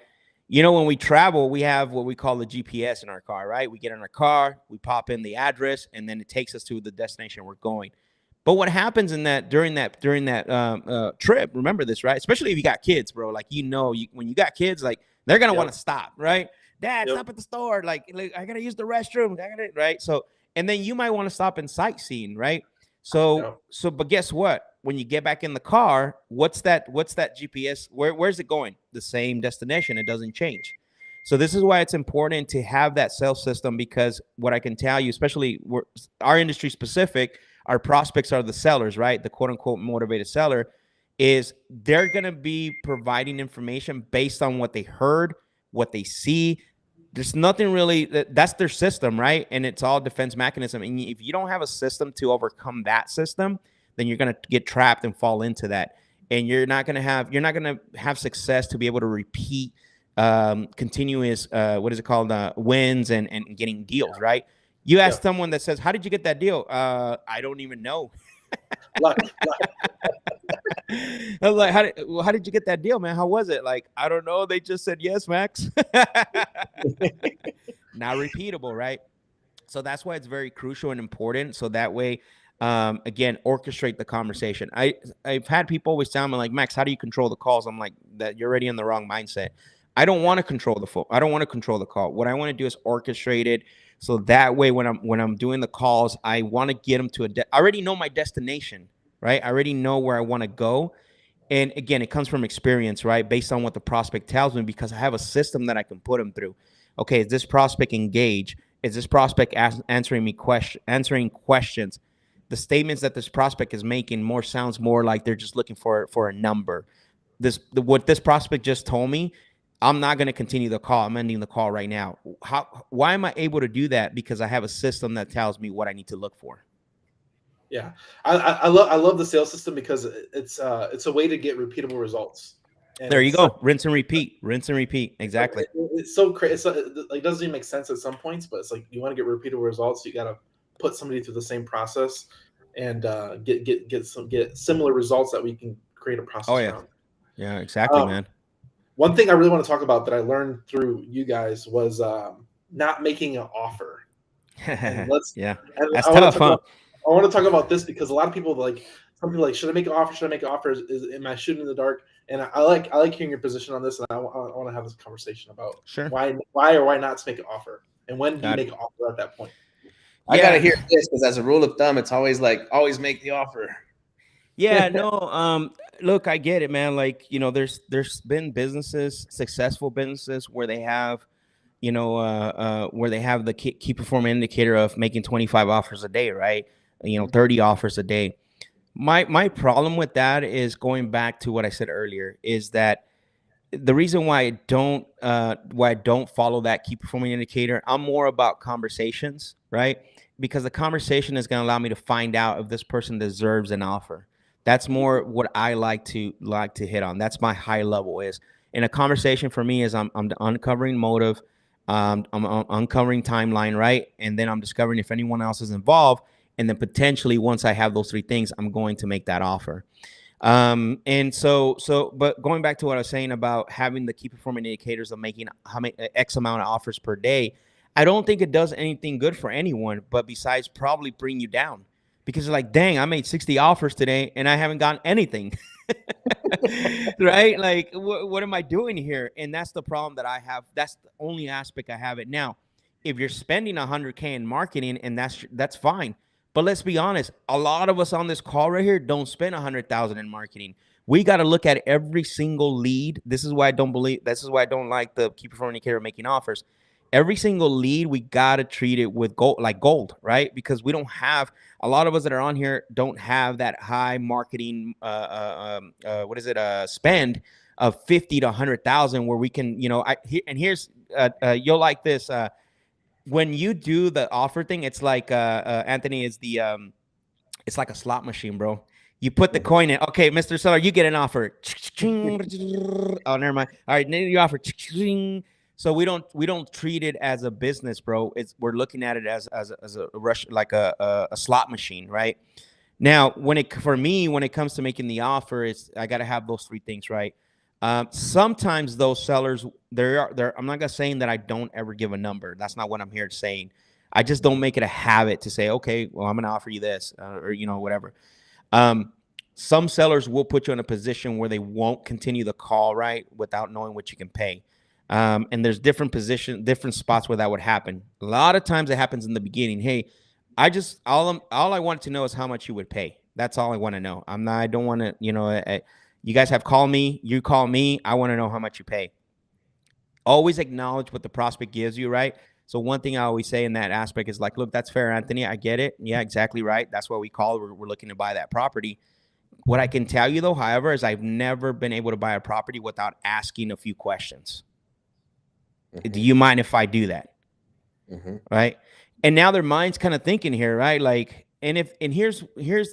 You know, when we travel, we have what we call the GPS in our car, right? We get in our car, we pop in the address, and then it takes us to the destination we're going. But what happens during that trip, remember this, right? Especially if you got kids, bro. Like, when you got kids, like they're going to want to stop, right? Dad, stop at the store. Like I got to use the restroom. Right? So, and then you might want to stop and sightseeing, right? So, but guess what? When you get back in the car, what's that GPS? Where's it going? The same destination. It doesn't change. So this is why it's important to have that sales system, because what I can tell you, especially our industry specific, our prospects are the sellers, right? The quote unquote motivated seller is they're going to be providing information based on what they heard, what they see. There's nothing really, that's their system, right? And it's all defense mechanism. And if you don't have a system to overcome that system, then you're going to get trapped and fall into that. And you're not going to have success to be able to repeat continuous, wins and getting deals, right? You ask someone that says, how did you get that deal? I don't even know. Luck. I was like, how did you get that deal, man? How was it? Like, I don't know. They just said yes, Max. Not repeatable, right? So that's why it's very crucial and important. So that way, again, orchestrate the conversation. I've had people always tell me, like, Max, how do you control the calls? I'm like, that you're already in the wrong mindset. I don't want to control the phone. I don't want to control the call. What I want to do is orchestrate it. So that way, when I'm doing the calls, I want to get them to I already know my destination, right? I already know where I want to go. And again, it comes from experience, right? Based on what the prospect tells me, because I have a system that I can put them through. Okay, is this prospect engaged? Is this prospect answering questions? The statements that this prospect is making sounds more like they're just looking for a number. What this prospect just told me, I'm not going to continue the call. I'm ending the call right now. Why am I able to do that? Because I have a system that tells me what I need to look for. Yeah, I love the sales system because it's a way to get repeatable results. And there you go. Rinse and repeat. Exactly. It's so crazy. It doesn't even make sense at some points, but it's like you want to get repeatable results. You got to put somebody through the same process and get similar results that we can create a process around. Yeah, exactly, man. One thing I really want to talk about that I learned through you guys was not making an offer. That's tough, huh? I want to talk about this because a lot of people some people should I make an offer? Should I make an offer? Am I shooting in the dark? And I like hearing your position on this, and I want to have this conversation about why or why not to make an offer, and when do you make an offer at that point? I gotta hear this because as a rule of thumb, it's always always make the offer. Yeah, no. Look, I get it, man. Like, there's been successful businesses where they have, where they have the key performance indicator of making 25 offers a day, right? 30 offers a day. My problem with that is going back to what I said earlier, is that the reason why I don't follow that key performance indicator, I'm more about conversations, right? Because the conversation is going to allow me to find out if this person deserves an offer. That's more what I like to hit on. That's my high level is. In a conversation for me is I'm uncovering motive, I'm uncovering timeline, right? And then I'm discovering if anyone else is involved. And then potentially once I have those three things, I'm going to make that offer. But going back to what I was saying about having the key performance indicators of making X amount of offers per day, I don't think it does anything good for anyone, but besides probably bring you down. Because like, dang, I made 60 offers today and I haven't gotten anything. Right? Like, what am I doing here? And that's the problem that I have. That's the only aspect I have it. Now, if you're spending $100K in marketing, and that's fine. But let's be honest, a lot of us on this call right here don't spend $100,000 in marketing. We got to look at every single lead. This is why I don't like the key performance indicator making offers. Every single lead, we got to treat it with gold, right? Because we don't have, a lot of us that are on here don't have that high marketing, spend of 50 to 100,000 where we can, here's, you'll like this. When you do the offer thing, it's like, Anthony, is it's like a slot machine, bro. You put the coin in. Okay, Mr. Seller, you get an offer. Oh, never mind. All right, now you offer. So we don't treat it as a business, bro. We're looking at it as a rush, like a slot machine, right? Now, when it comes to making the offer, I got to have those three things, right? Sometimes those sellers, I'm not gonna saying that I don't ever give a number. That's not what I'm here saying. I just don't make it a habit to say, okay, well, I'm gonna offer you this, or whatever. Some sellers will put you in a position where they won't continue the call, right, without knowing what you can pay. And there's different spots where that would happen. A lot of times it happens in the beginning. Hey, all I wanted to know is how much you would pay. That's all I want to know. I don't want to, you guys have called me, you call me. I want to know how much you pay. Always acknowledge what the prospect gives you, right? So one thing I always say in that aspect is like, look, that's fair, Anthony. I get it. Yeah, exactly right. That's what we call. We're looking to buy that property. What I can tell you though, however, is I've never been able to buy a property without asking a few questions. Mm-hmm. Do you mind if I do that? Mm-hmm. Right. And now their mind's kind of thinking here, right? Like, and here's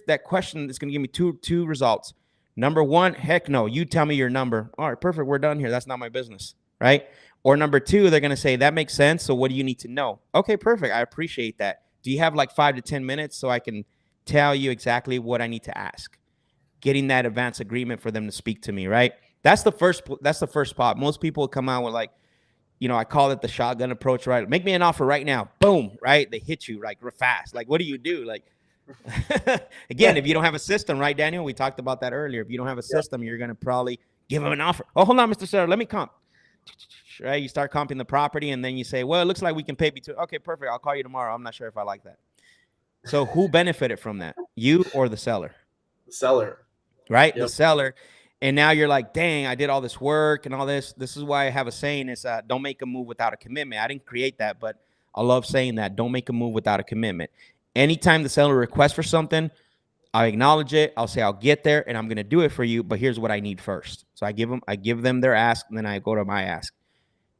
that question that's going to give me two results. Number one, heck no, you tell me your number. All right, perfect. We're done here. That's not my business. Right. Or number two, they're going to say, that makes sense. So what do you need to know? Okay, perfect. I appreciate that. Do you have like 5 to 10 minutes so I can tell you exactly what I need to ask? Getting that advance agreement for them to speak to me. Right. That's the first spot. Most people come out with like, I call it the shotgun approach, right? Make me an offer right now. Boom. Right. They hit you like real fast. Like, what do you do? Like, again, if you don't have a system, right, Daniel? We talked about that earlier. If you don't have a system, you're going to probably give them an offer. Oh, hold on, Mr. Seller, let me comp. Right? You start comping the property, and then you say, well, it looks like we can pay between. Okay, perfect. I'll call you tomorrow. I'm not sure if I like that. So who benefited from that? You or the seller? seller. right? Yep. The seller. And now you're like, dang, I did all this work and all this. This is why I have a saying is don't make a move without a commitment. I didn't create that, but I love saying that. Don't make a move without a commitment. Anytime the seller requests for something, I acknowledge it. I'll say I'll get there and I'm going to do it for you, but here's what I need first. So I give them their ask, and then I go to my ask.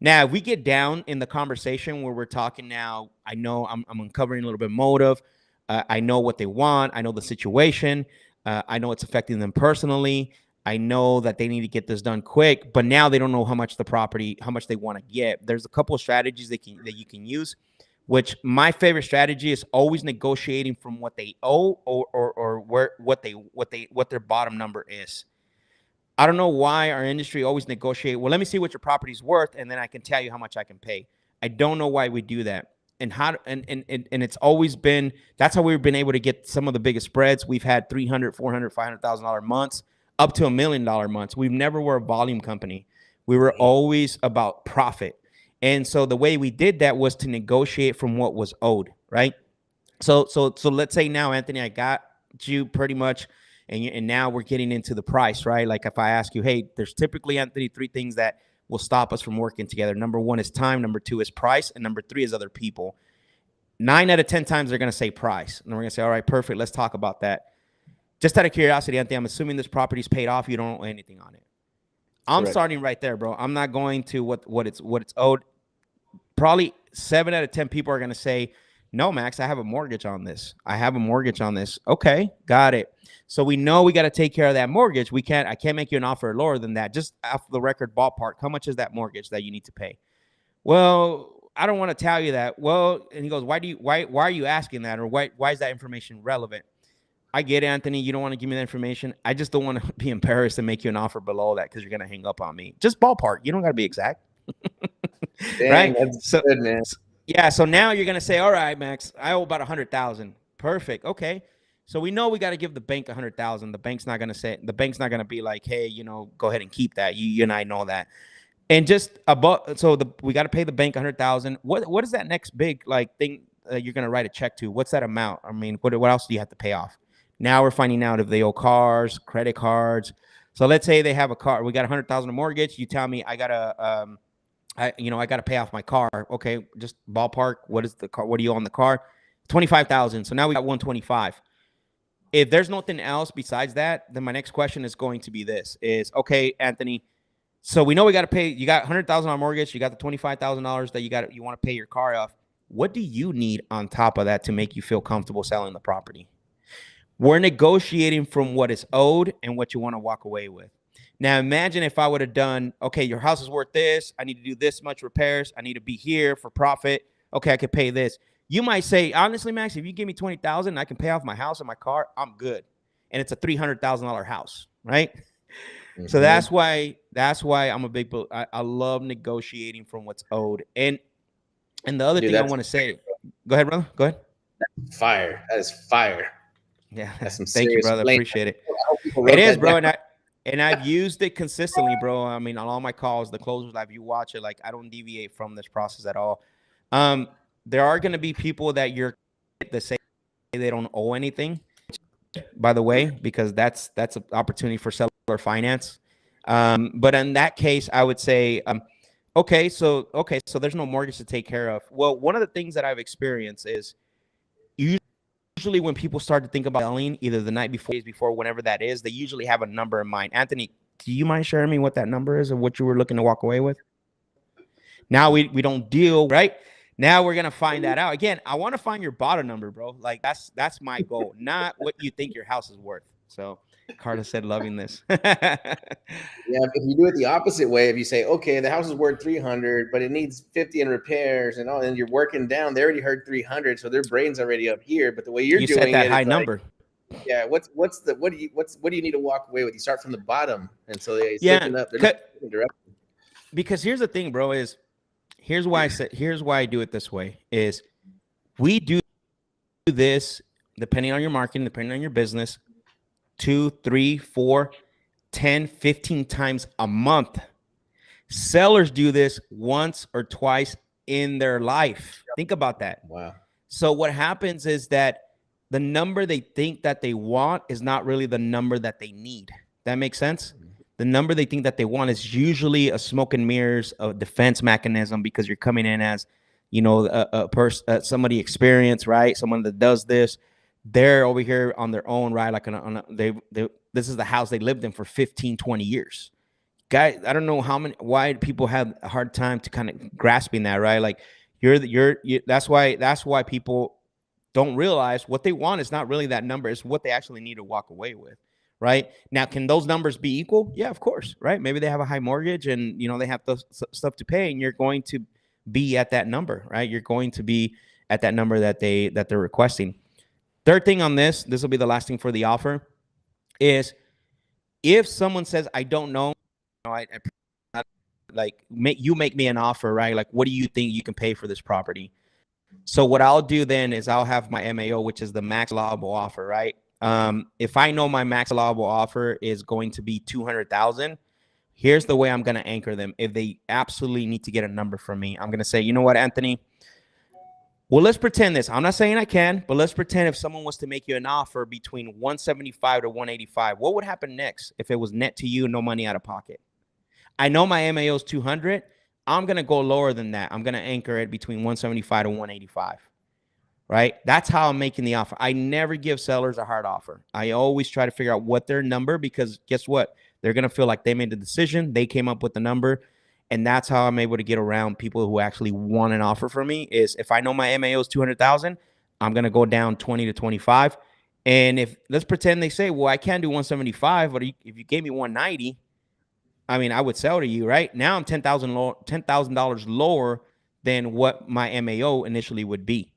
Now, if we get down in the conversation where we're talking now, I know I'm uncovering a little bit of motive. I know what they want. I know the situation. I know it's affecting them personally. I know that they need to get this done quick, but now they don't know how much they want to get. There's a couple of strategies that you can use, which my favorite strategy is always negotiating from what they owe or what their bottom number is. I don't know why our industry always negotiate. Well, let me see what your property's worth, and then I can tell you how much I can pay. I don't know why we do that. And it's always been, that's how we've been able to get some of the biggest spreads. We've had $300,000, $400,000, $500,000 months, up to $1 million months. We've never were a volume company. We were always about profit. And so the way we did that was to negotiate from what was owed, right? So let's say now, Anthony, I got you pretty much, and now we're getting into the price, right? Like if I ask you, hey, there's typically, Anthony, 3 things that will stop us from working together. Number 1 is time. Number 2 is price. And number 3 is other people. 9 out of 10 times they're going to say price. And we're going to say, all right, perfect. Let's talk about that. Just out of curiosity, Anthony, I'm assuming this property's paid off. You don't owe anything on it. I'm Correct. starting right there, bro. I'm not going to what it's owed. Probably 7 out of 10 people are going to say, no, Max, I have a mortgage on this. Okay, got it. So we know we got to take care of that mortgage. I can't make you an offer lower than that. Just off the record ballpark, how much is that mortgage that you need to pay? Well, I don't want to tell you that. Well, and he goes, why are you asking that? Or why is that information relevant? I get it, Anthony. You don't want to give me that information. I just don't want to be embarrassed and make you an offer below that because you're going to hang up on me. Just ballpark. You don't got to be exact. Dang, right? That's so, good, man. Yeah, so now you're going to say, all right, Max, I owe about $100,000. Perfect. Okay. So we know we got to give the bank $100,000. The bank's not going to be like, hey, go ahead and keep that. You and I know that. And just we got to pay the bank $100,000. What is that next big thing you're going to write a check to? What's that amount? I mean, what else do you have to pay off? Now we're finding out if they owe cars, credit cards. So let's say they have a car. We got $100,000 in mortgage. You tell me I got to I got to pay off my car. Okay, just ballpark. What is the car? What do you owe on the car? $25,000. So now we got $125,000. If there's nothing else besides that, then my next question is going to be this: okay, Anthony. So we know we got to pay. You got $100,000 on mortgage. You got the $25,000 that you want to pay your car off. What do you need on top of that to make you feel comfortable selling the property? We're negotiating from what is owed and what you want to walk away with. Now, imagine if I would have done, okay, your house is worth this. I need to do this much repairs. I need to be here for profit. Okay, I could pay this. You might say, honestly, Max, if you give me $20,000 and I can pay off my house and my car, I'm good. And it's a $300,000 house, right? Mm-hmm. So that's why I'm a big, I love negotiating from what's owed. And the other thing I want to say, go ahead, brother. Go ahead. Fire. That is fire. Yeah. That's some Thank you, brother. blame. Appreciate it. It is, bro. And I've used it consistently, bro. I mean, on all my calls, the closers live, you watch it. Like, I don't deviate from this process at all. There are going to be people that say they don't owe anything, by the way, because that's an opportunity for seller finance. But in that case, I would say, okay, so there's no mortgage to take care of. Well, one of the things that I've experienced is usually when people start to think about selling, either the night before, days before, whenever that is, they usually have a number in mind. Anthony, do you mind sharing me what that number is or what you were looking to walk away with? Now we don't deal, right? Now we're going to find that out. Again, I want to find your bottom number, bro. Like that's my goal, not what you think your house is worth. So Carter said, loving this. Yeah, if you do it the opposite way, if you say, okay, the house is worth 300, but it needs 50 in repairs and all, and you're working down, they already heard 300, so their brain's already up here. But the way you're doing set that it, high number. Yeah, what do you need to walk away with? You start from the bottom, and so they switching up. Because here's the thing, bro. Here's why I do it this way. Is we do this depending on your marketing, depending on your business, 2, 3, 4, 10, 15 times a month. Sellers do this once or twice in their life. Think about that. Wow. So what happens is that the number they think that they want is not really the number that they need. That makes sense? The number they think that they want is usually a smoke and mirrors, a defense mechanism, because you're coming in as, a person, somebody experienced, right? Someone that does this. They're over here on their own, right? Like this is the house they lived in for 15, 20 years. Guys, I don't know why people have a hard time to kind of grasping that, right? Like that's why people don't realize what they want is not really that number. It's what they actually need to walk away with, right? Now, can those numbers be equal? Yeah, of course, right? Maybe they have a high mortgage and, they have stuff to pay, and you're going to be at that number, right? You're going to be at that number that they're requesting. Third thing on this will be the last thing for the offer, is if someone says, I don't know, you make me an offer, right? Like, what do you think you can pay for this property? So what I'll do then is I'll have my MAO, which is the max allowable offer, right? If I know my max allowable offer is going to be $200,000, here's the way I'm going to anchor them. If they absolutely need to get a number from me, I'm going to say, you know what, Anthony? Well, let's pretend this. I'm not saying I can, but let's pretend if someone was to make you an offer between 175 to 185, what would happen next if it was net to you, no money out of pocket? I know my MAO is 200. I'm going to go lower than that. I'm going to anchor it between 175 to 185, right? That's how I'm making the offer. I never give sellers a hard offer. I always try to figure out what their number, because guess what? They're going to feel like they made the decision. They came up with the number. And that's how I'm able to get around people who actually want an offer from me, is if I know my MAO is 200,000, I'm going to go down 20 to 25. And if, let's pretend they say, well, I can't do 175, but if you gave me 190, I mean, I would sell to you, right? Now I'm $10,000 lower than what my MAO initially would be.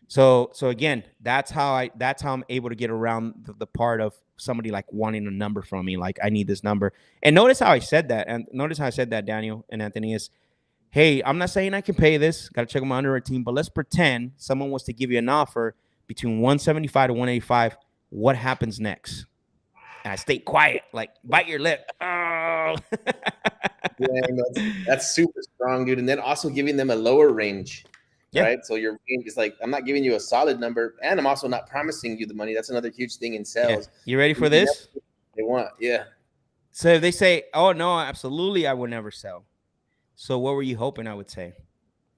So again, that's how I'm able to get around the part of somebody like wanting a number from me. Like, I need this number. And notice how I said that. And notice how I said that, Daniel and Anthony, is, hey, I'm not saying I can pay this. Got to check with my underwriting team. But let's pretend someone was to give you an offer between 175 to 185. What happens next? And I stay quiet, like, bite your lip. Oh. Yeah, that's super strong, dude. And then also giving them a lower range, right? So your range is like, I'm not giving you a solid number, and I'm also not promising you the money. That's another huge thing in sales. You ready for this? They want, So if they say, oh, no, absolutely, I would never sell. So what were you hoping I would say,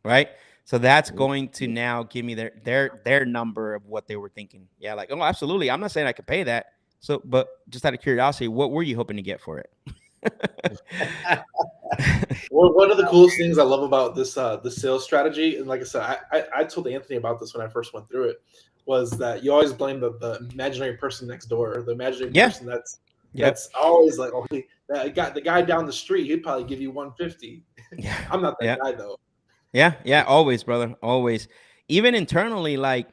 right? So that's going to now give me their number of what they were thinking. Yeah, like, oh, absolutely. I'm not saying I could pay that. So, but just out of curiosity, what were you hoping to get for it? Well, one of the coolest things I love about this sales strategy, and like I said, I told Anthony about this when I first went through it, was that you always blame the imaginary person next door, or the imaginary person that's always like, oh, the guy down the street, he'd probably give you 150. Yeah, I'm not that guy though. Yeah, always, brother, always. Even internally, like,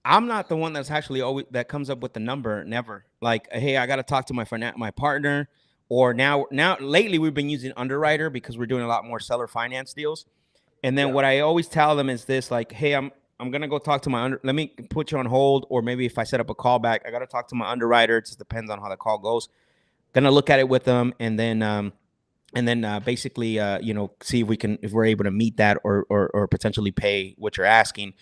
I'm not the one that's actually always that comes up with the number. Never. Like, hey, I got to talk to my partner. Or now lately we've been using underwriter because we're doing a lot more seller finance deals. And then what I always tell them is this, like, hey, I'm gonna go talk to let me put you on hold, or maybe if I set up a call back, I got to talk to my underwriter. It just depends on how the call goes. Gonna look at it with them, and then basically see if we're able to meet that or potentially pay what you're asking.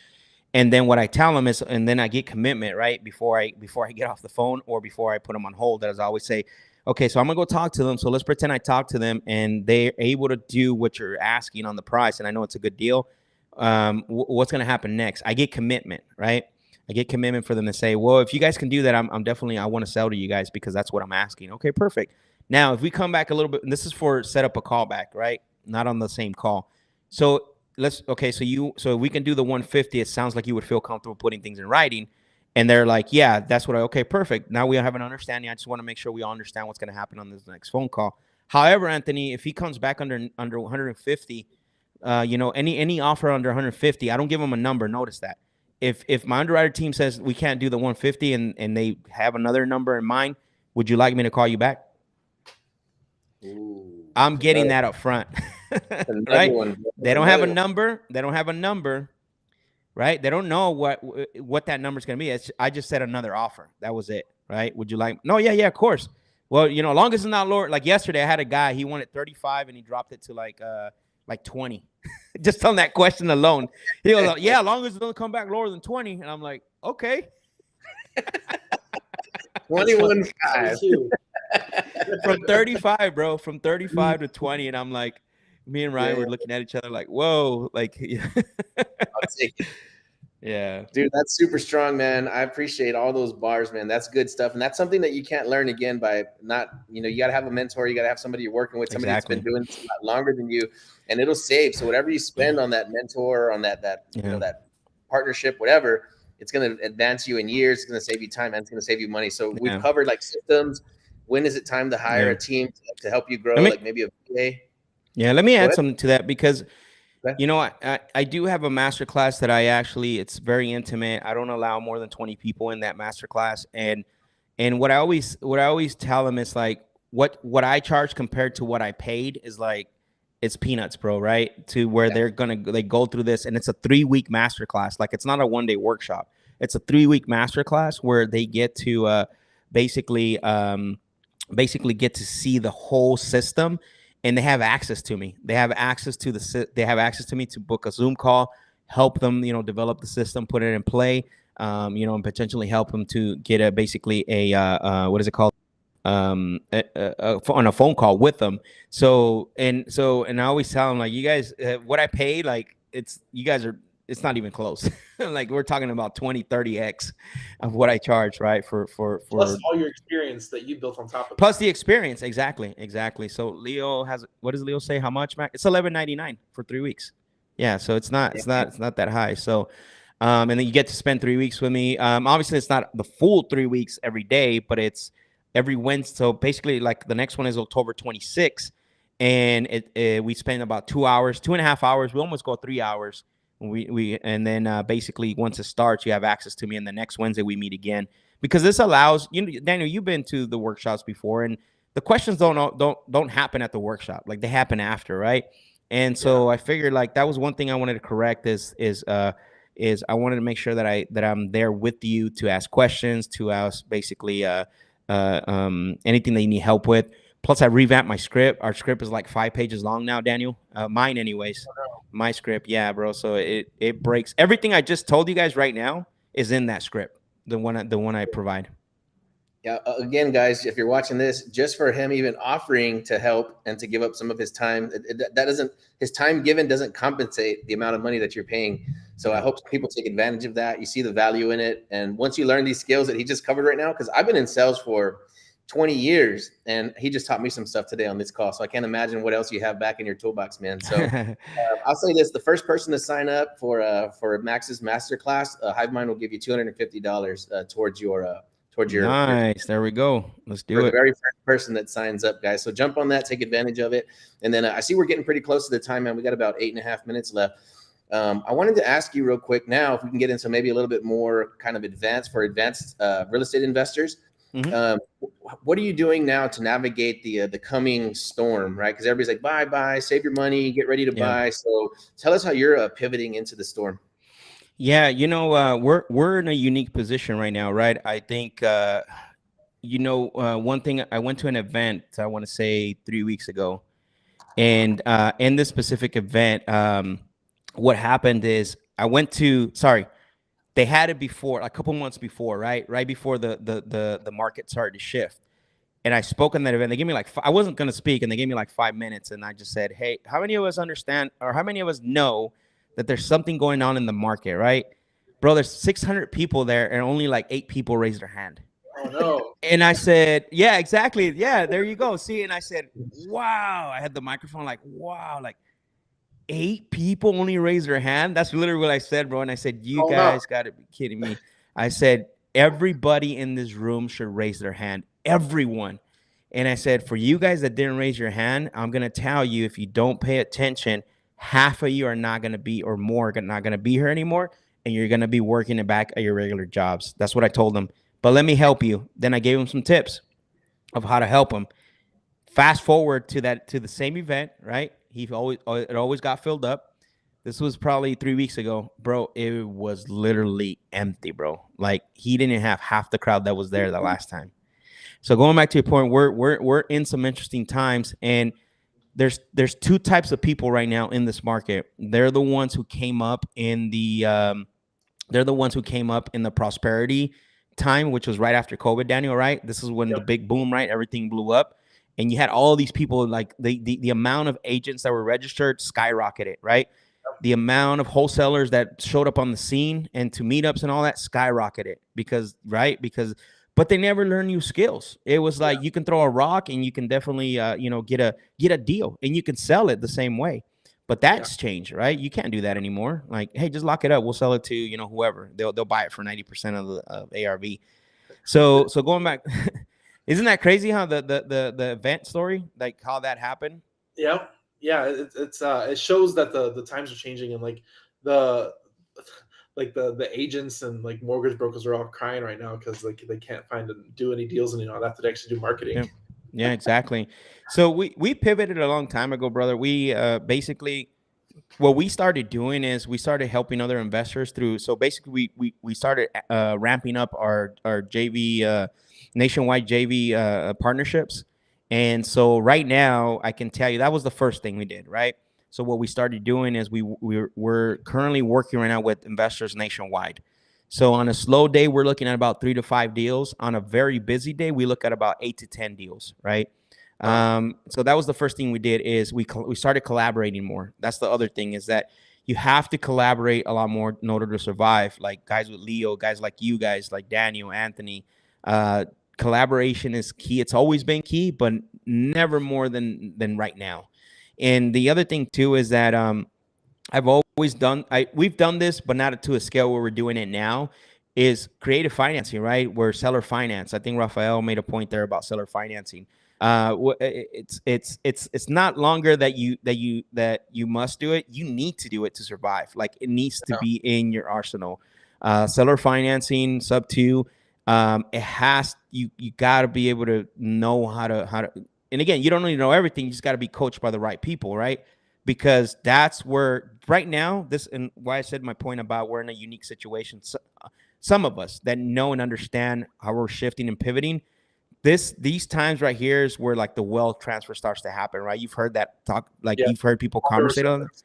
And then what I tell them is, and then I get commitment, right? Before I get off the phone or before I put them on hold, as I always say, okay, so I'm going to go talk to them. So let's pretend I talk to them and they're able to do what you're asking on the price. And I know it's a good deal. What's going to happen next? I get commitment, right? I get commitment for them to say, well, if you guys can do that, I'm definitely, I want to sell to you guys because that's what I'm asking. Okay, perfect. Now, if we come back a little bit, and this is for set up a callback, right? Not on the same call. So so we can do the 150. It sounds like you would feel comfortable putting things in writing. And they're like, yeah, that's okay, perfect. Now we have an understanding. I just want to make sure we all understand what's going to happen on this next phone call. However, Anthony, if he comes back under 150, any offer under 150, I don't give him a number. Notice that. If my underwriter team says we can't do the 150 and they have another number in mind, would you like me to call you back? Ooh, I'm getting that up front. Right? They don't have a number. Right? They don't know what that number is going to be. I just said another offer. That was it. Right? Would you like? No, yeah, of course. Well, long as it's not lower. Like yesterday, I had a guy. He wanted 35 and he dropped it to like 20. Just on that question alone. He was like, yeah, as long as it doesn't come back lower than 20. And I'm like, okay. 21.5. From 35, bro, from 35 to 20. And I'm like, me and Ryan were looking at each other like, whoa, like, I'll take it. Yeah, dude, that's super strong, man. I appreciate all those bars, man. That's good stuff. And that's something that you can't learn again by not, you got to have a mentor. You got to have somebody you're working with, somebody that's been doing this a lot longer than you, and it'll save. So whatever you spend on that mentor, on that that partnership, whatever, it's going to advance you in years. It's going to save you time, and it's going to save you money. So we've covered like systems. When is it time to hire a team to help you grow? Like maybe a VA? Yeah, let me add something to that because I do have a masterclass that it's very intimate. I don't allow more than 20 people in that masterclass. And what I always tell them is like, what I charge compared to what I paid is like, it's peanuts, bro. Right. To where they go through this, and it's a 3-week masterclass. Like, it's not a 1-day workshop. It's a 3-week masterclass where they get to basically get to see the whole system. And they have access to me. They have access to me to book a Zoom call, help them, develop the system, put it in play, and potentially help them to get basically what is it called? On a phone call with them. So I always tell them, like, you guys, what I paid, like, it's not even close. Like, we're talking about 20-30x of what I charge, right? For plus all your experience that you built on top of plus the experience. Exactly. So Leo what does Leo say? How much, Mac? It's $11.99 for 3 weeks. Yeah. So it's not that high. So, and then you get to spend 3 weeks with me. Obviously it's not the full 3 weeks every day, but it's every Wednesday. So basically, like, the next one is October 26th, and we spend about 2.5 hours. We almost go 3 hours. And then basically once it starts, you have access to me, and the next Wednesday we meet again, because this allows Daniel, you've been to the workshops before, and the questions don't happen at the workshop. Like, they happen after, right? And so I figured, like, that was one thing I wanted to correct is I wanted to make sure that I'm there with you to ask questions, to ask basically anything that you need help with. Plus, I revamped my script. Our script is like 5 pages long now, Daniel. Mine, anyways. My script, yeah, bro. So it breaks everything I just told you guys right now is in that script, the one I provide. Yeah. Again, guys, if you're watching this, just for him even offering to help and to give up some of his time, his time given doesn't compensate the amount of money that you're paying. So I hope people take advantage of that. You see the value in it, and once you learn these skills that he just covered right now, because I've been in sales for 20 years, and he just taught me some stuff today on this call. So I can't imagine what else you have back in your toolbox, man. So I'll say this: the first person to sign up for Max's masterclass, HiveMind will give you $250 towards your nice. There we go. Let's do it. The very first person that signs up, guys. So jump on that, take advantage of it. And then I see we're getting pretty close to the time, man. We got about 8.5 minutes left. I wanted to ask you real quick now if we can get into maybe a little bit more kind of advanced real estate investors. Mm-hmm. What are you doing now to navigate the coming storm, right? Because everybody's like, buy, save your money, get ready to buy. So tell us how you're pivoting into the storm. Yeah, we're in a unique position right now, right? I think, one thing, I went to an event, I want to say 3 weeks ago, and in this specific event, what happened is they had it before, a couple months before, right before the market started to shift. And I spoke on that event. They gave me I wasn't going to speak, and they gave me 5 minutes. And I just said, hey, how many of us understand, or how many of us know that there's something going on in the market, right? Bro, there's 600 people there, and only 8 people raised their hand. Oh, no. And I said, yeah, exactly. Yeah, there you go. See, and I said, wow. I had the microphone wow, 8 people only raised their hand. That's literally what I said, bro. And I said, you guys got to be kidding me. I said, everybody in this room should raise their hand. Everyone. And I said, for you guys that didn't raise your hand, I'm going to tell you, if you don't pay attention, half of you are not going to be, or more, not going to be here anymore. And you're going to be working it back at your regular jobs. That's what I told them. But let me help you. Then I gave them some tips of how to help them. Fast forward to the same event, right? It always got filled up. This was probably 3 weeks ago, bro. It was literally empty, bro. He didn't have half the crowd that was there the last time. So going back to your point, we're in some interesting times, and there's two types of people right now in this market. They're the ones who came up in the prosperity time, which was right after COVID, Daniel, right? This is when the big boom, right? Everything blew up. And you had all these people, like the amount of agents that were registered skyrocketed, right? The amount of wholesalers that showed up on the scene and to meetups and all that skyrocketed but they never learned new skills. It was like you can throw a rock and you can definitely get a deal and you can sell it the same way. But that's changed, right? You can't do that anymore. Like, hey, just lock it up. We'll sell it to whoever. They'll buy it for 90% of ARV. So going back, isn't that crazy how the event story, like how that happened? Yeah. It shows that the times are changing, and like the agents and like mortgage brokers are all crying right now because like they can't do any deals, and they have to actually do marketing. Yeah, exactly. So we pivoted a long time ago, brother. We basically, what we started doing is we started helping other investors through. So basically, we started ramping up our JV nationwide JV partnerships. And so right now, I can tell you that was the first thing we did, right? So what we started doing is we're currently working right now with investors nationwide. So on a slow day, we're looking at about 3 to 5 deals. On a very busy day, we look at about 8 to 10 deals, right? So that was the first thing we did is we started collaborating more. That's the other thing, is that you have to collaborate a lot more in order to survive. Like guys with Leo, guys like you guys, like Daniel, Anthony, collaboration is key. It's always been key, but never more than right now. And the other thing too is that we've done this, but not to a scale where we're doing it now, is creative financing, right? Where seller finance. I think Rafael made a point there about seller financing. It's not longer that you must do it. You need to do it to survive. Like it needs to be in your arsenal. Seller financing, sub 2. It has, you got to be able to know how to, and again, you don't need to know everything. You just got to be coached by the right people, right? Because that's where right now, and why I said my point about we're in a unique situation. So, some of us that know and understand how we're shifting and pivoting, these times right here is where like the wealth transfer starts to happen, right? You've heard that talk, like you've heard people conversate on this.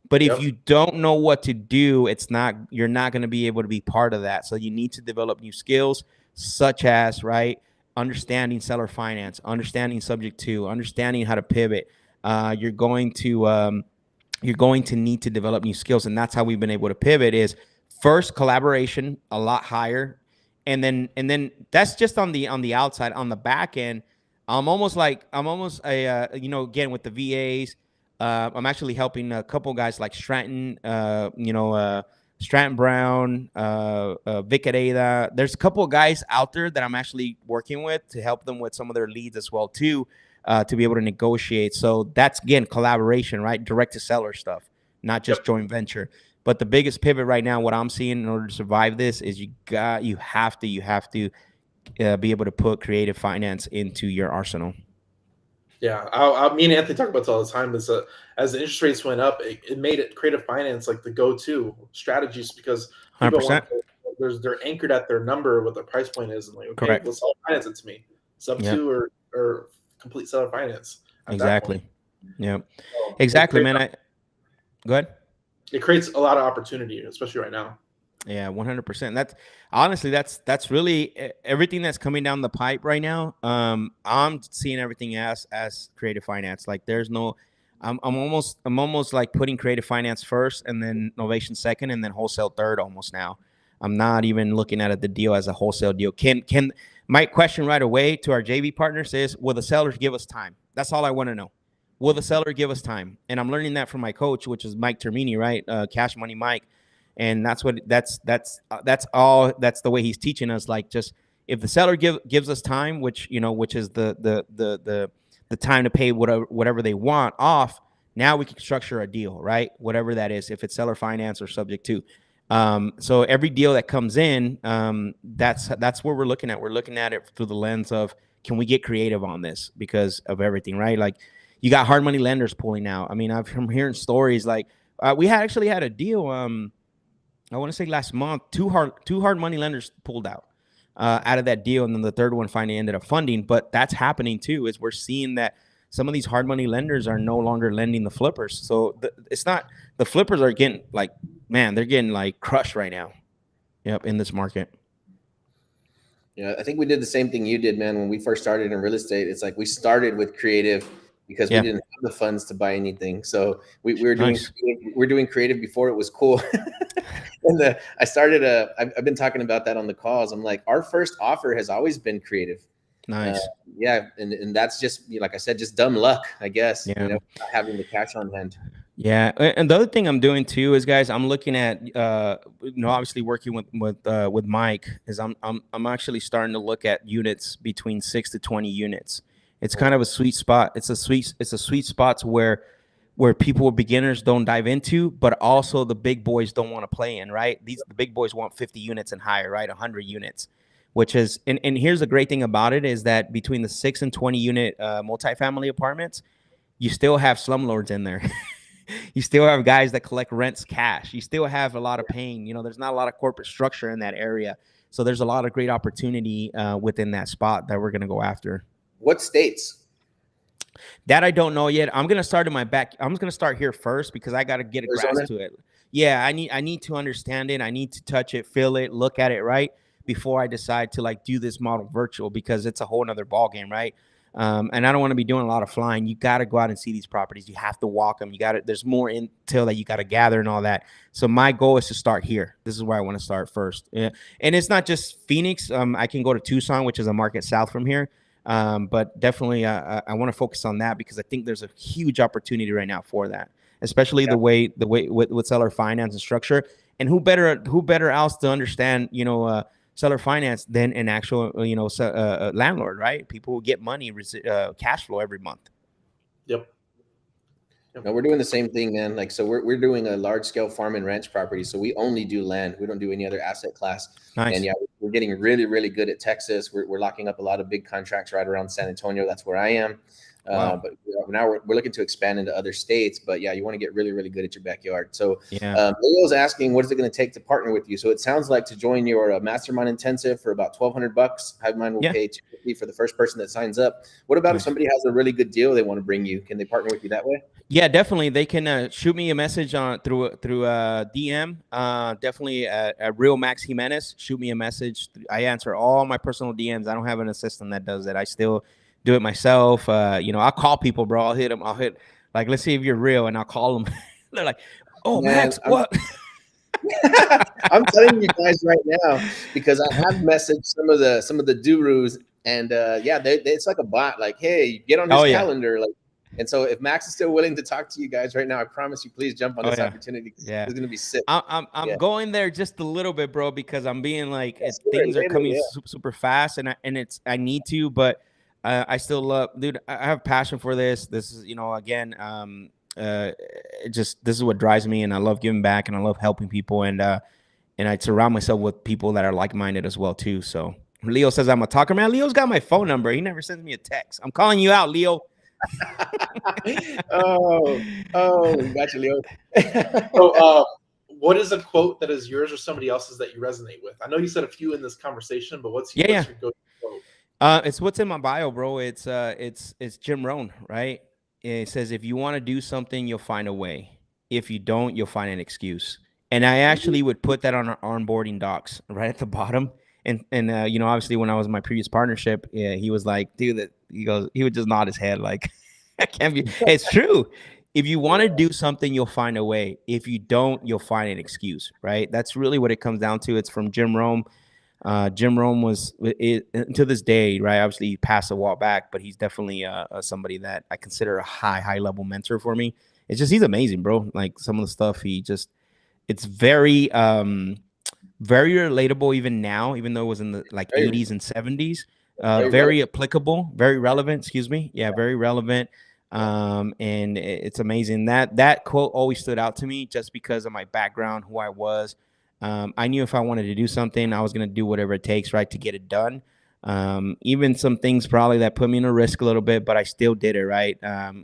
But if you don't know what to do, you're not going to be able to be part of that. So you need to develop new skills, such as, right, understanding seller finance, understanding subject to, understanding how to pivot. You're going to need to develop new skills, and that's how we've been able to pivot. Is first collaboration a lot higher, and then that's just on the outside. On the back end, I'm almost again with the VAs. I'm actually helping a couple guys like Stratton, Stratton Brown, Vic Areda. There's a couple of guys out there that I'm actually working with to help them with some of their leads as well too, to be able to negotiate. So that's, again, collaboration, right? Direct to seller stuff, not just joint venture. But the biggest pivot right now, what I'm seeing in order to survive this, is you have to be able to put creative finance into your arsenal. Yeah, me and Anthony talk about this all the time. Is as the interest rates went up, it made it creative finance like the go-to strategies, because people 100%. They're anchored at their number, what their price point is, and like, okay, Correct. Let's sell finance it to me, sub 2 or complete seller finance. Exactly. Yeah. So exactly, man. Go ahead. It creates a lot of opportunity, especially right now. Yeah, 100%. That's honestly, that's really everything that's coming down the pipe right now. I'm seeing everything as creative finance. Like there's no, I'm almost like putting creative finance first, and then innovation second, and then wholesale third almost now. I'm not even looking at the deal as a wholesale deal. My question right away to our JV partners is, will the sellers give us time? That's all I want to know. Will the seller give us time? And I'm learning that from my coach, which is Mike Termini, right? Cash Money Mike. And that's the way he's teaching us. Like, just if the seller gives us time, which is the time to pay whatever they want off, now we can structure a deal, right? Whatever that is, if it's seller finance or subject to. So every deal that comes in, that's what we're looking at. We're looking at it through the lens of, can we get creative on this because of everything, right? Like, you got hard money lenders pulling out. I mean, I'm hearing stories like we actually had a deal. I want to say last month, two hard money lenders pulled out of that deal, and then the third one finally ended up funding. But that's happening too, is we're seeing that some of these hard money lenders are no longer lending the flippers. So it's not, the flippers are getting like, man, they're getting like crushed right now. Yep, in this market. Yeah, I think we did the same thing you did, man. When we first started in real estate, it's like we started with creative because we didn't have the funds to buy anything. So we were doing we're doing creative before it was cool. And I started I've been talking about that on the calls. I'm like, our first offer has always been creative. Nice. Yeah, and that's just, like I said, just dumb luck, I guess. Yeah. Not having the cash on hand. Yeah, and the other thing I'm doing too is, guys, I'm looking at obviously working with Mike, is I'm actually starting to look at units between 6 to 20 units. It's kind of a sweet spot. It's a sweet spot where people, beginners, don't dive into, but also the big boys don't want to play in, right? The big boys want 50 units and higher, right? 100 units, which is, and here's the great thing about it, is that between the 6 and 20 unit multifamily apartments, you still have slumlords in there. You still have guys that collect rents cash. You still have a lot of pain. There's not a lot of corporate structure in that area. So there's a lot of great opportunity within that spot that we're going to go after. What states? That I don't know yet. I'm going to start in my back. I'm going to start here first because I got to get a grasp to it. Yeah, I need to understand it. I need to touch it, feel it, look at it, right? Before I decide to like do this model virtual, because it's a whole nother ball game, right? And I don't want to be doing a lot of flying. You got to go out and see these properties. You have to walk them. There's more intel that you got to gather and all that. So my goal is to start here. This is where I want to start first. Yeah. And it's not just Phoenix. I can go to Tucson, which is a market south from here. But definitely I want to focus on that because I think there's a huge opportunity right now for that, especially the way with seller finance and structure. And who better else to understand, seller finance than an actual, landlord, right? People who get money, cash flow every month. Yep. No, we're doing the same thing, man. Like, so we're doing a large scale farm and ranch property. So we only do land. We don't do any other asset class. Nice. And yeah, we're getting really, really good at Texas. We're locking up a lot of big contracts right around San Antonio. That's where I am. Wow. But now we're looking to expand into other states. But yeah, you want to get really, really good at your backyard. So Leo's asking, what is it going to take to partner with you? So it sounds like to join your mastermind intensive for about $1,200. Hive Mind will pay $250 for the first person that signs up. What about if somebody has a really good deal they want to bring you? Can they partner with you that way? Yeah, definitely. They can shoot me a message on through DM. Definitely at Real Max Jimenez. Shoot me a message. I answer all my personal DMs. I don't have an assistant that does it. I still do it myself. I'll call people, bro. I'll hit them. Like, let's see if you're real, and I'll call them. They're like, "Oh, man, Max, what?" I'm telling you guys right now because I have messaged some of the gurus, and it's like a bot. Like, hey, get on this calendar, like. And so if Max is still willing to talk to you guys right now, I promise you, please jump on this opportunity. Yeah. It's going to be sick. I'm going there just a little bit, bro, because I'm being like, things are coming super fast and I need to, but I still love, dude, I have passion for this. This is, again, this is what drives me, and I love giving back and I love helping people. And I surround myself with people that are like-minded as well too. So Leo says I'm a talker, man. Leo's got my phone number. He never sends me a text. I'm calling you out, Leo. Gotcha, Leo. So, what is a quote that is yours or somebody else's that you resonate with? I know you said a few in this conversation, but what's your go-to quote? It's what's in my bio, bro. It's Jim Rohn, right? It says, if you want to do something, you'll find a way. If you don't, you'll find an excuse. And I actually would put that on our onboarding docs right at the bottom. And obviously when I was in my previous partnership, he was like, dude, he would just nod his head like, I can't be. It's true. If you want to do something, you'll find a way. If you don't, you'll find an excuse, right? That's really what it comes down to. It's from Jim Rohn. Jim Rohn was, to this day, right? Obviously, he passed a while back, but he's definitely somebody that I consider a high level mentor for me. It's just, he's amazing, bro. Like some of the stuff it's very relatable even now, even though it was in the 80s and 70s. Very applicable, very relevant. Excuse me. Yeah, very relevant. And it's amazing. That quote always stood out to me just because of my background, who I was. I knew if I wanted to do something, I was going to do whatever it takes, right, to get it done. Even some things probably that put me in a risk a little bit, but I still did it, right?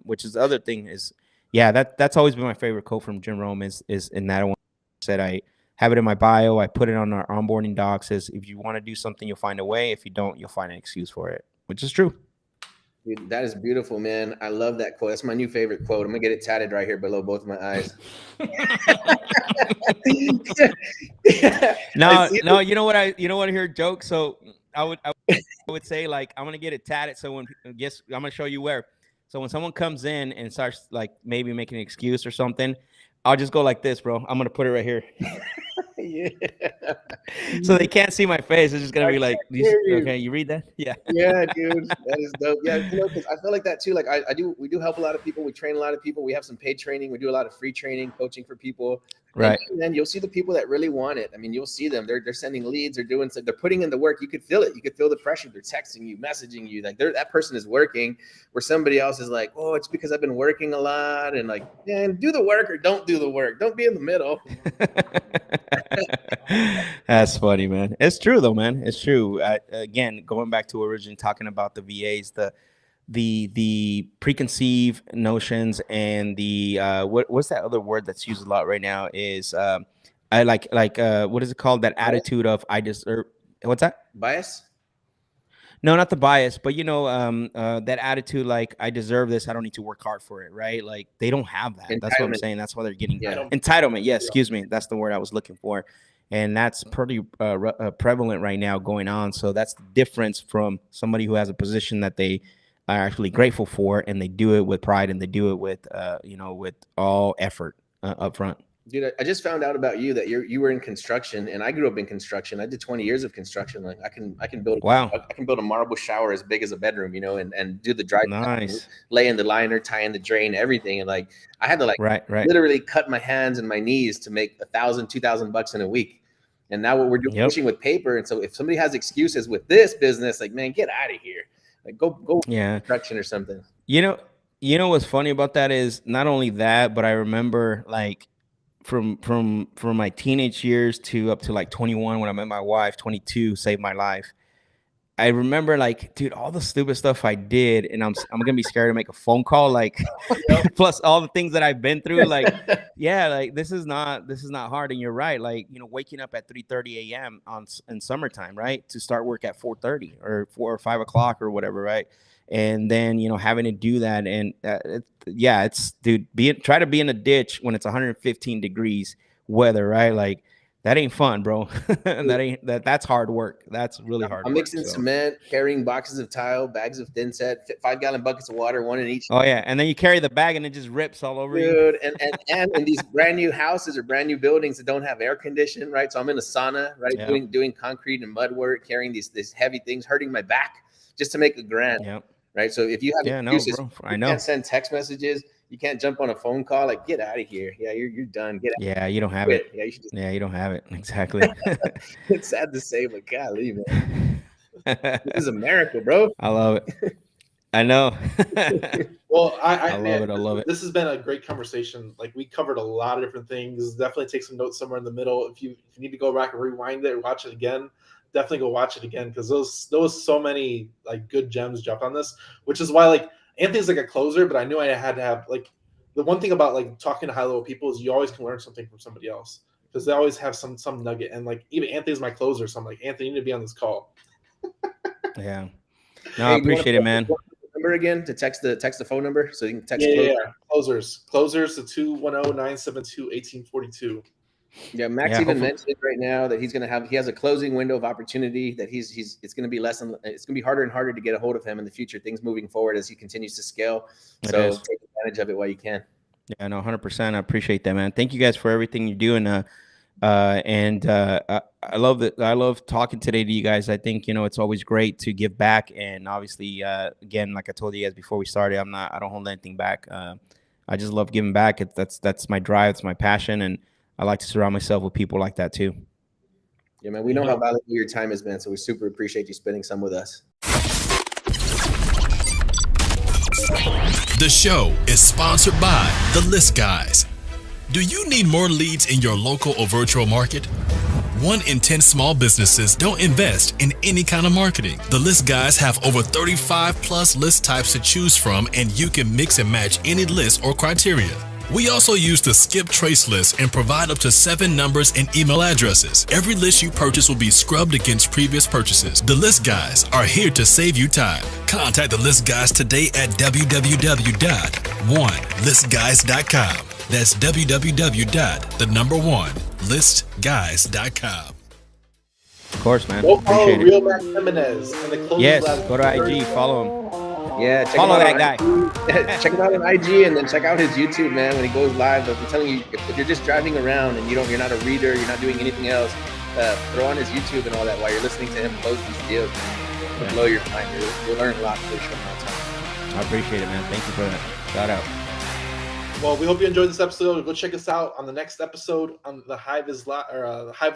Which is the other thing is, that's always been my favorite quote from Jim Rohn is in that one. Said I have it in my bio. I put it on our onboarding docs. Says if you want to do something, you'll find a way. If you don't, you'll find an excuse for it, which is true. Dude, that is beautiful, man. I love that quote. That's my new favorite quote. I'm gonna get it tatted right here below both my eyes. No, you know what I hear joke. So I would say, like, I'm gonna get it tatted. So when I'm gonna show you where. So when someone comes in and starts like maybe making an excuse or something, I'll just go like this, bro. I'm gonna put it right here. Yeah. So they can't see my face. It's just gonna be like, okay, you read that? Yeah. Yeah, dude, that is dope. Yeah, because I feel like that too. Like we do help a lot of people. We train a lot of people. We have some paid training. We do a lot of free training, coaching for people. Right. And then you'll see the people that really want it. I mean, you'll see them. They're sending leads. They're putting in the work. You could feel it. You could feel the pressure. They're texting you, messaging you. Like that person is working. Where somebody else is like, oh, it's because I've been working a lot. And like, man, do the work or don't do the work. Don't be in the middle. That's funny, man. It's true though, man. It's true. Again, going back to originally talking about the VAs, the preconceived notions and the what's that other word that's used a lot right now is I like what is it called? That attitude of I deserve. What's that? Bias? No, not the bias, but that attitude like I deserve this. I don't need to work hard for it, right? Like they don't have that. That's what I'm saying. That's why they're getting entitlement. Yes, excuse me. That's the word I was looking for, and that's pretty prevalent right now going on. So that's the difference from somebody who has a position that they are actually grateful for, and they do it with pride, and they do it with with all effort up front. Dude, I just found out about you that you were in construction, and I grew up in construction. I did 20 years of construction. Like I can build a marble shower as big as a bedroom, and do the dry, nice, lay in the liner, tie in the drain, everything. And like I had to literally cut my hands and my knees to make $1,000, $2,000 in a week. And now what we're doing, pushing with paper. And so if somebody has excuses with this business, like, man, get out of here. Like go construction or something. You know what's funny about that is not only that, but I remember like from my teenage years to up to like 21 when I met my wife, 22, saved my life. I remember like, dude, all the stupid stuff I did, and I'm gonna be scared to make a phone call. Like, plus all the things that I've been through. Like, yeah, like this is not hard. And you're right. Like, waking up at 3:30 a.m. in summertime, right, to start work at 4:30 or 4 or 5 o'clock or whatever, right. And then, having to do that. And it's dude, try to be in a ditch when it's 115 degrees weather, right? Like that ain't fun, bro. That's hard work. That's really hard. I'm mixing cement, carrying boxes of tile, bags of thin set, 5-gallon buckets of water, one in each. Oh yeah. And then you carry the bag and it just rips all over you. Dude, and in these brand new houses or brand new buildings that don't have air conditioning, right? So I'm in a sauna, right? Yeah. Doing concrete and mud work, carrying these heavy things, hurting my back just to make $1,000. Yep. Right. So if you have excuses, bro. I know. You can't send text messages. You can't jump on a phone call. Like, get out of here. Yeah, you're done. Get out. Yeah, you don't have it. Yeah, you should you don't have it. Exactly. It's sad to say, but golly, man. This is America, bro. I love it. I know. Well, I love it. This has been a great conversation. Like we covered a lot of different things. Definitely take some notes somewhere in the middle. If you need to go back and rewind it, watch it again. Definitely go watch it again because those so many like good gems dropped on this, which is why like Anthony's like a closer, but I knew I had to have like the one thing about like talking to high level people is you always can learn something from somebody else because they always have some nugget. And like even Anthony's my closer, so I'm like, Anthony, you need to be on this call. Yeah, no, I appreciate it, man. Number again to text the phone number so you can text. Closers to 210-972-1842. Yeah, Max even mentioned right now that he has a closing window of opportunity that it's going to be it's going to be harder and harder to get a hold of him in the future, things moving forward as he continues to scale. So take advantage of it while you can. Yeah, no, 100%. I appreciate that, man. Thank you guys for everything you're doing. I love that. I love talking today to you guys. I think, it's always great to give back. And obviously, again, like I told you guys before we started, I don't hold anything back. I just love giving back. That's my drive. It's my passion. And I like to surround myself with people like that too. Yeah, man, we know how valuable your time has been, so we super appreciate you spending some with us. The show is sponsored by The List Guys. Do you need more leads in your local or virtual market? 1 in 10 small businesses don't invest in any kind of marketing. The List Guys have over 35 plus list types to choose from, and you can mix and match any list or criteria. We also use the skip trace list and provide up to 7 numbers and email addresses. Every list you purchase will be scrubbed against previous purchases. The List Guys are here to save you time. Contact the List Guys today at www.onelistguys.com. That's www.1listguys.com. Of course, man. Go follow Appreciate Real it. Max Jimenez and the Closing Yes, Lab. go to IG, follow him. Yeah, check Follow him out that on guy. check him out on IG, and then check out his YouTube, man. When he goes live, I'm telling you, if you're just driving around and you're not a reader, you're not doing anything else, throw on his YouTube and all that while you're listening to him close these deals, man. It'll blow your mind. You'll learn a lot for a short amount of time. I appreciate it, man. Thank you for that. Shout out. Well, we hope you enjoyed this episode. Go check us out on the next episode on the Hive is Live, or the Hive